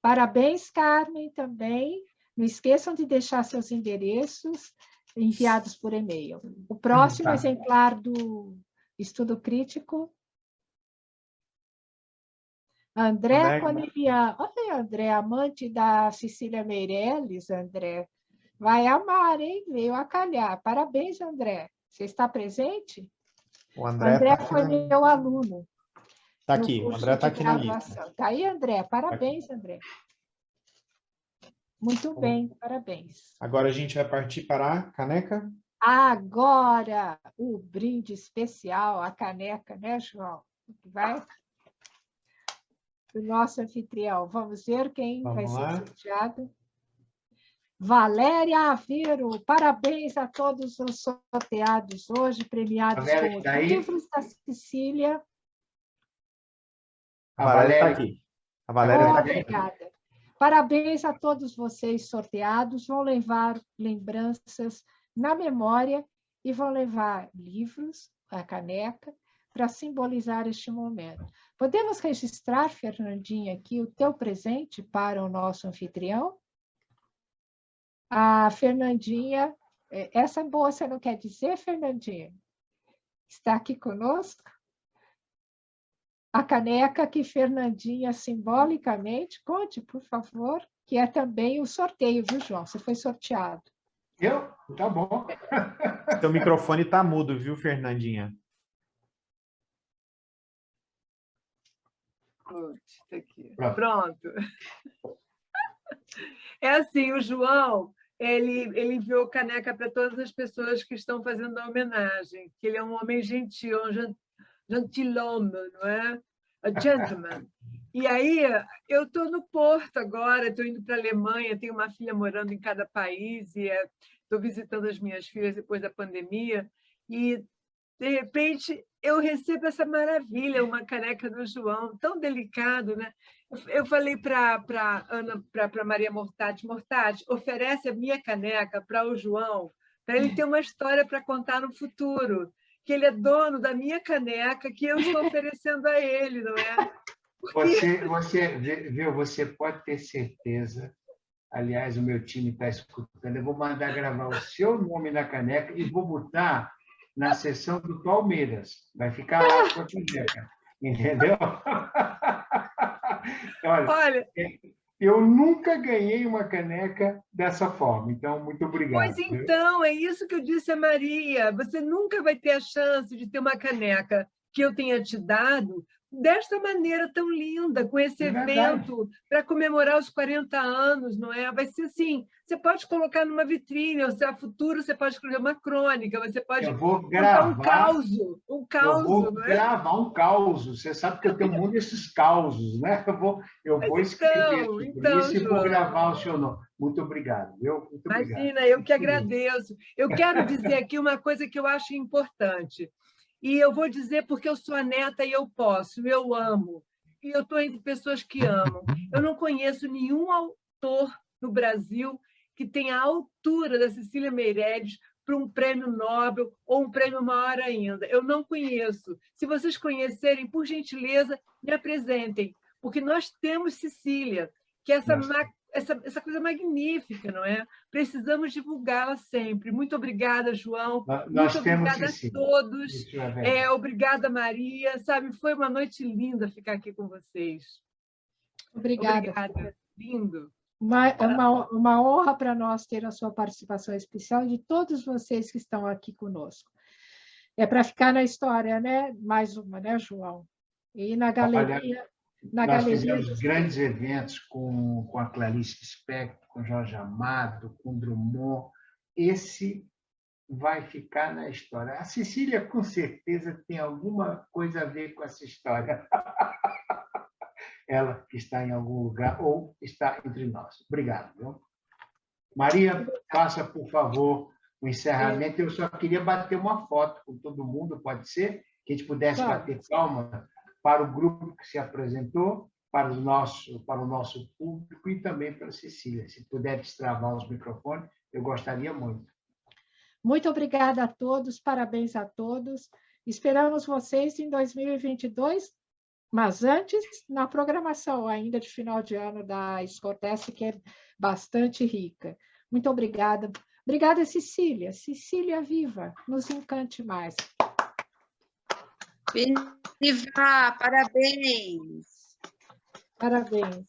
Parabéns, Carmen, também. Não esqueçam de deixar seus endereços enviados por e-mail. O próximo exemplar do Estudo Crítico. André Conelian. Olha aí, André, amante da Cecília Meirelles, André. Vai amar, hein? Veio a calhar. Parabéns, André. Você está presente? O André tá foi meu aluno. Está aqui, o André está aqui na lista. Está aí, André. Parabéns, André. Muito bem, parabéns. Agora a gente vai partir para a caneca. Agora, o brinde especial, a caneca, né, João? Vai? O nosso anfitrião. Vamos ver quem vai ser sorteado. Valéria Aveiro, parabéns a todos os sorteados hoje, premiados com os livros da Cecília. A Valéria está aqui. A Valéria está aqui. Obrigada. Parabéns a todos vocês sorteados, vão levar lembranças na memória e vão levar livros, a caneca, para simbolizar este momento. Podemos registrar, Fernandinha, aqui o teu presente para o nosso anfitrião? A Fernandinha, essa boa você não quer dizer, Fernandinha? Está aqui conosco? A caneca que Fernandinha simbolicamente, conte, por favor, que é também o sorteio, viu, João? Você foi sorteado. Eu? Tá bom. Seu microfone está mudo, viu, Fernandinha? Tá aqui. Pronto. É assim, o João, ele enviou caneca para todas as pessoas que estão fazendo a homenagem, que ele é um homem gentil, um gentilhomme, não é? A gentleman. E aí, eu estou no Porto agora, estou indo para a Alemanha, tenho uma filha morando em cada país, e estou visitando as minhas filhas depois da pandemia, e, de repente, eu recebo essa maravilha, uma caneca do João, tão delicado, né? Eu falei para Maria Mortati, oferece a minha caneca para o João, para ele ter uma história para contar no futuro, que ele é dono da minha caneca que eu estou oferecendo a ele, não é? Viu, você pode ter certeza, aliás, o meu time está escutando, eu vou mandar gravar o seu nome na caneca e vou botar na seção do Palmeiras. Vai ficar lá com a caneca, entendeu? Olha, eu nunca ganhei uma caneca dessa forma, então, muito obrigado. Pois então, é isso que eu disse a Maria, você nunca vai ter a chance de ter uma caneca que eu tenha te dado desta maneira tão linda, com esse evento para comemorar os 40 anos, não é? Vai ser assim, você pode colocar numa vitrine, ou se a futuro você pode escrever uma crônica, você pode contar um caos, eu vou gravar um caos. Você sabe que eu tenho muito desses causos, né? Eu vou escrever sobre isso e vou gravar o seu nome. Muito obrigado, viu? Muito Imagina, obrigado. Eu que agradeço. Eu quero dizer aqui uma coisa que eu acho importante. E eu vou dizer porque eu sou a neta e eu posso, eu amo. E eu estou entre pessoas que amam. Eu não conheço nenhum autor no Brasil que tenha a altura da Cecília Meirelles para um prêmio Nobel ou um prêmio maior ainda. Eu não conheço. Se vocês conhecerem, por gentileza, me apresentem, porque nós temos Cecília, que é essa coisa magnífica, não é? Precisamos divulgá-la sempre. Muito obrigada, João. Muito obrigada a todos. Obrigada, Maria. Sabe, foi uma noite linda ficar aqui com vocês. Obrigada. Lindo. Uma honra para nós ter a sua participação especial e de todos vocês que estão aqui conosco. É para ficar na história, né? Mais uma, né, João? E na galeria... Nós fizemos grandes eventos com a Clarice Lispector, com Jorge Amado, com Drummond. Esse vai ficar na história. A Cecília, com certeza, tem alguma coisa a ver com essa história. Ela que está em algum lugar ou está entre nós. Obrigado. Viu? Maria, faça, por favor, o encerramento. Eu só queria bater uma foto com todo mundo, pode ser? Que a gente pudesse bater palma para o grupo que se apresentou, para o nosso público e também para a Cecília. Se puder destravar os microfones, eu gostaria muito. Muito obrigada a todos, parabéns a todos. Esperamos vocês em 2022, mas antes, na programação ainda de final de ano da Escortece, que é bastante rica. Muito obrigada. Obrigada, Cecília. Cecília viva, nos encante mais. Viva, parabéns! Parabéns.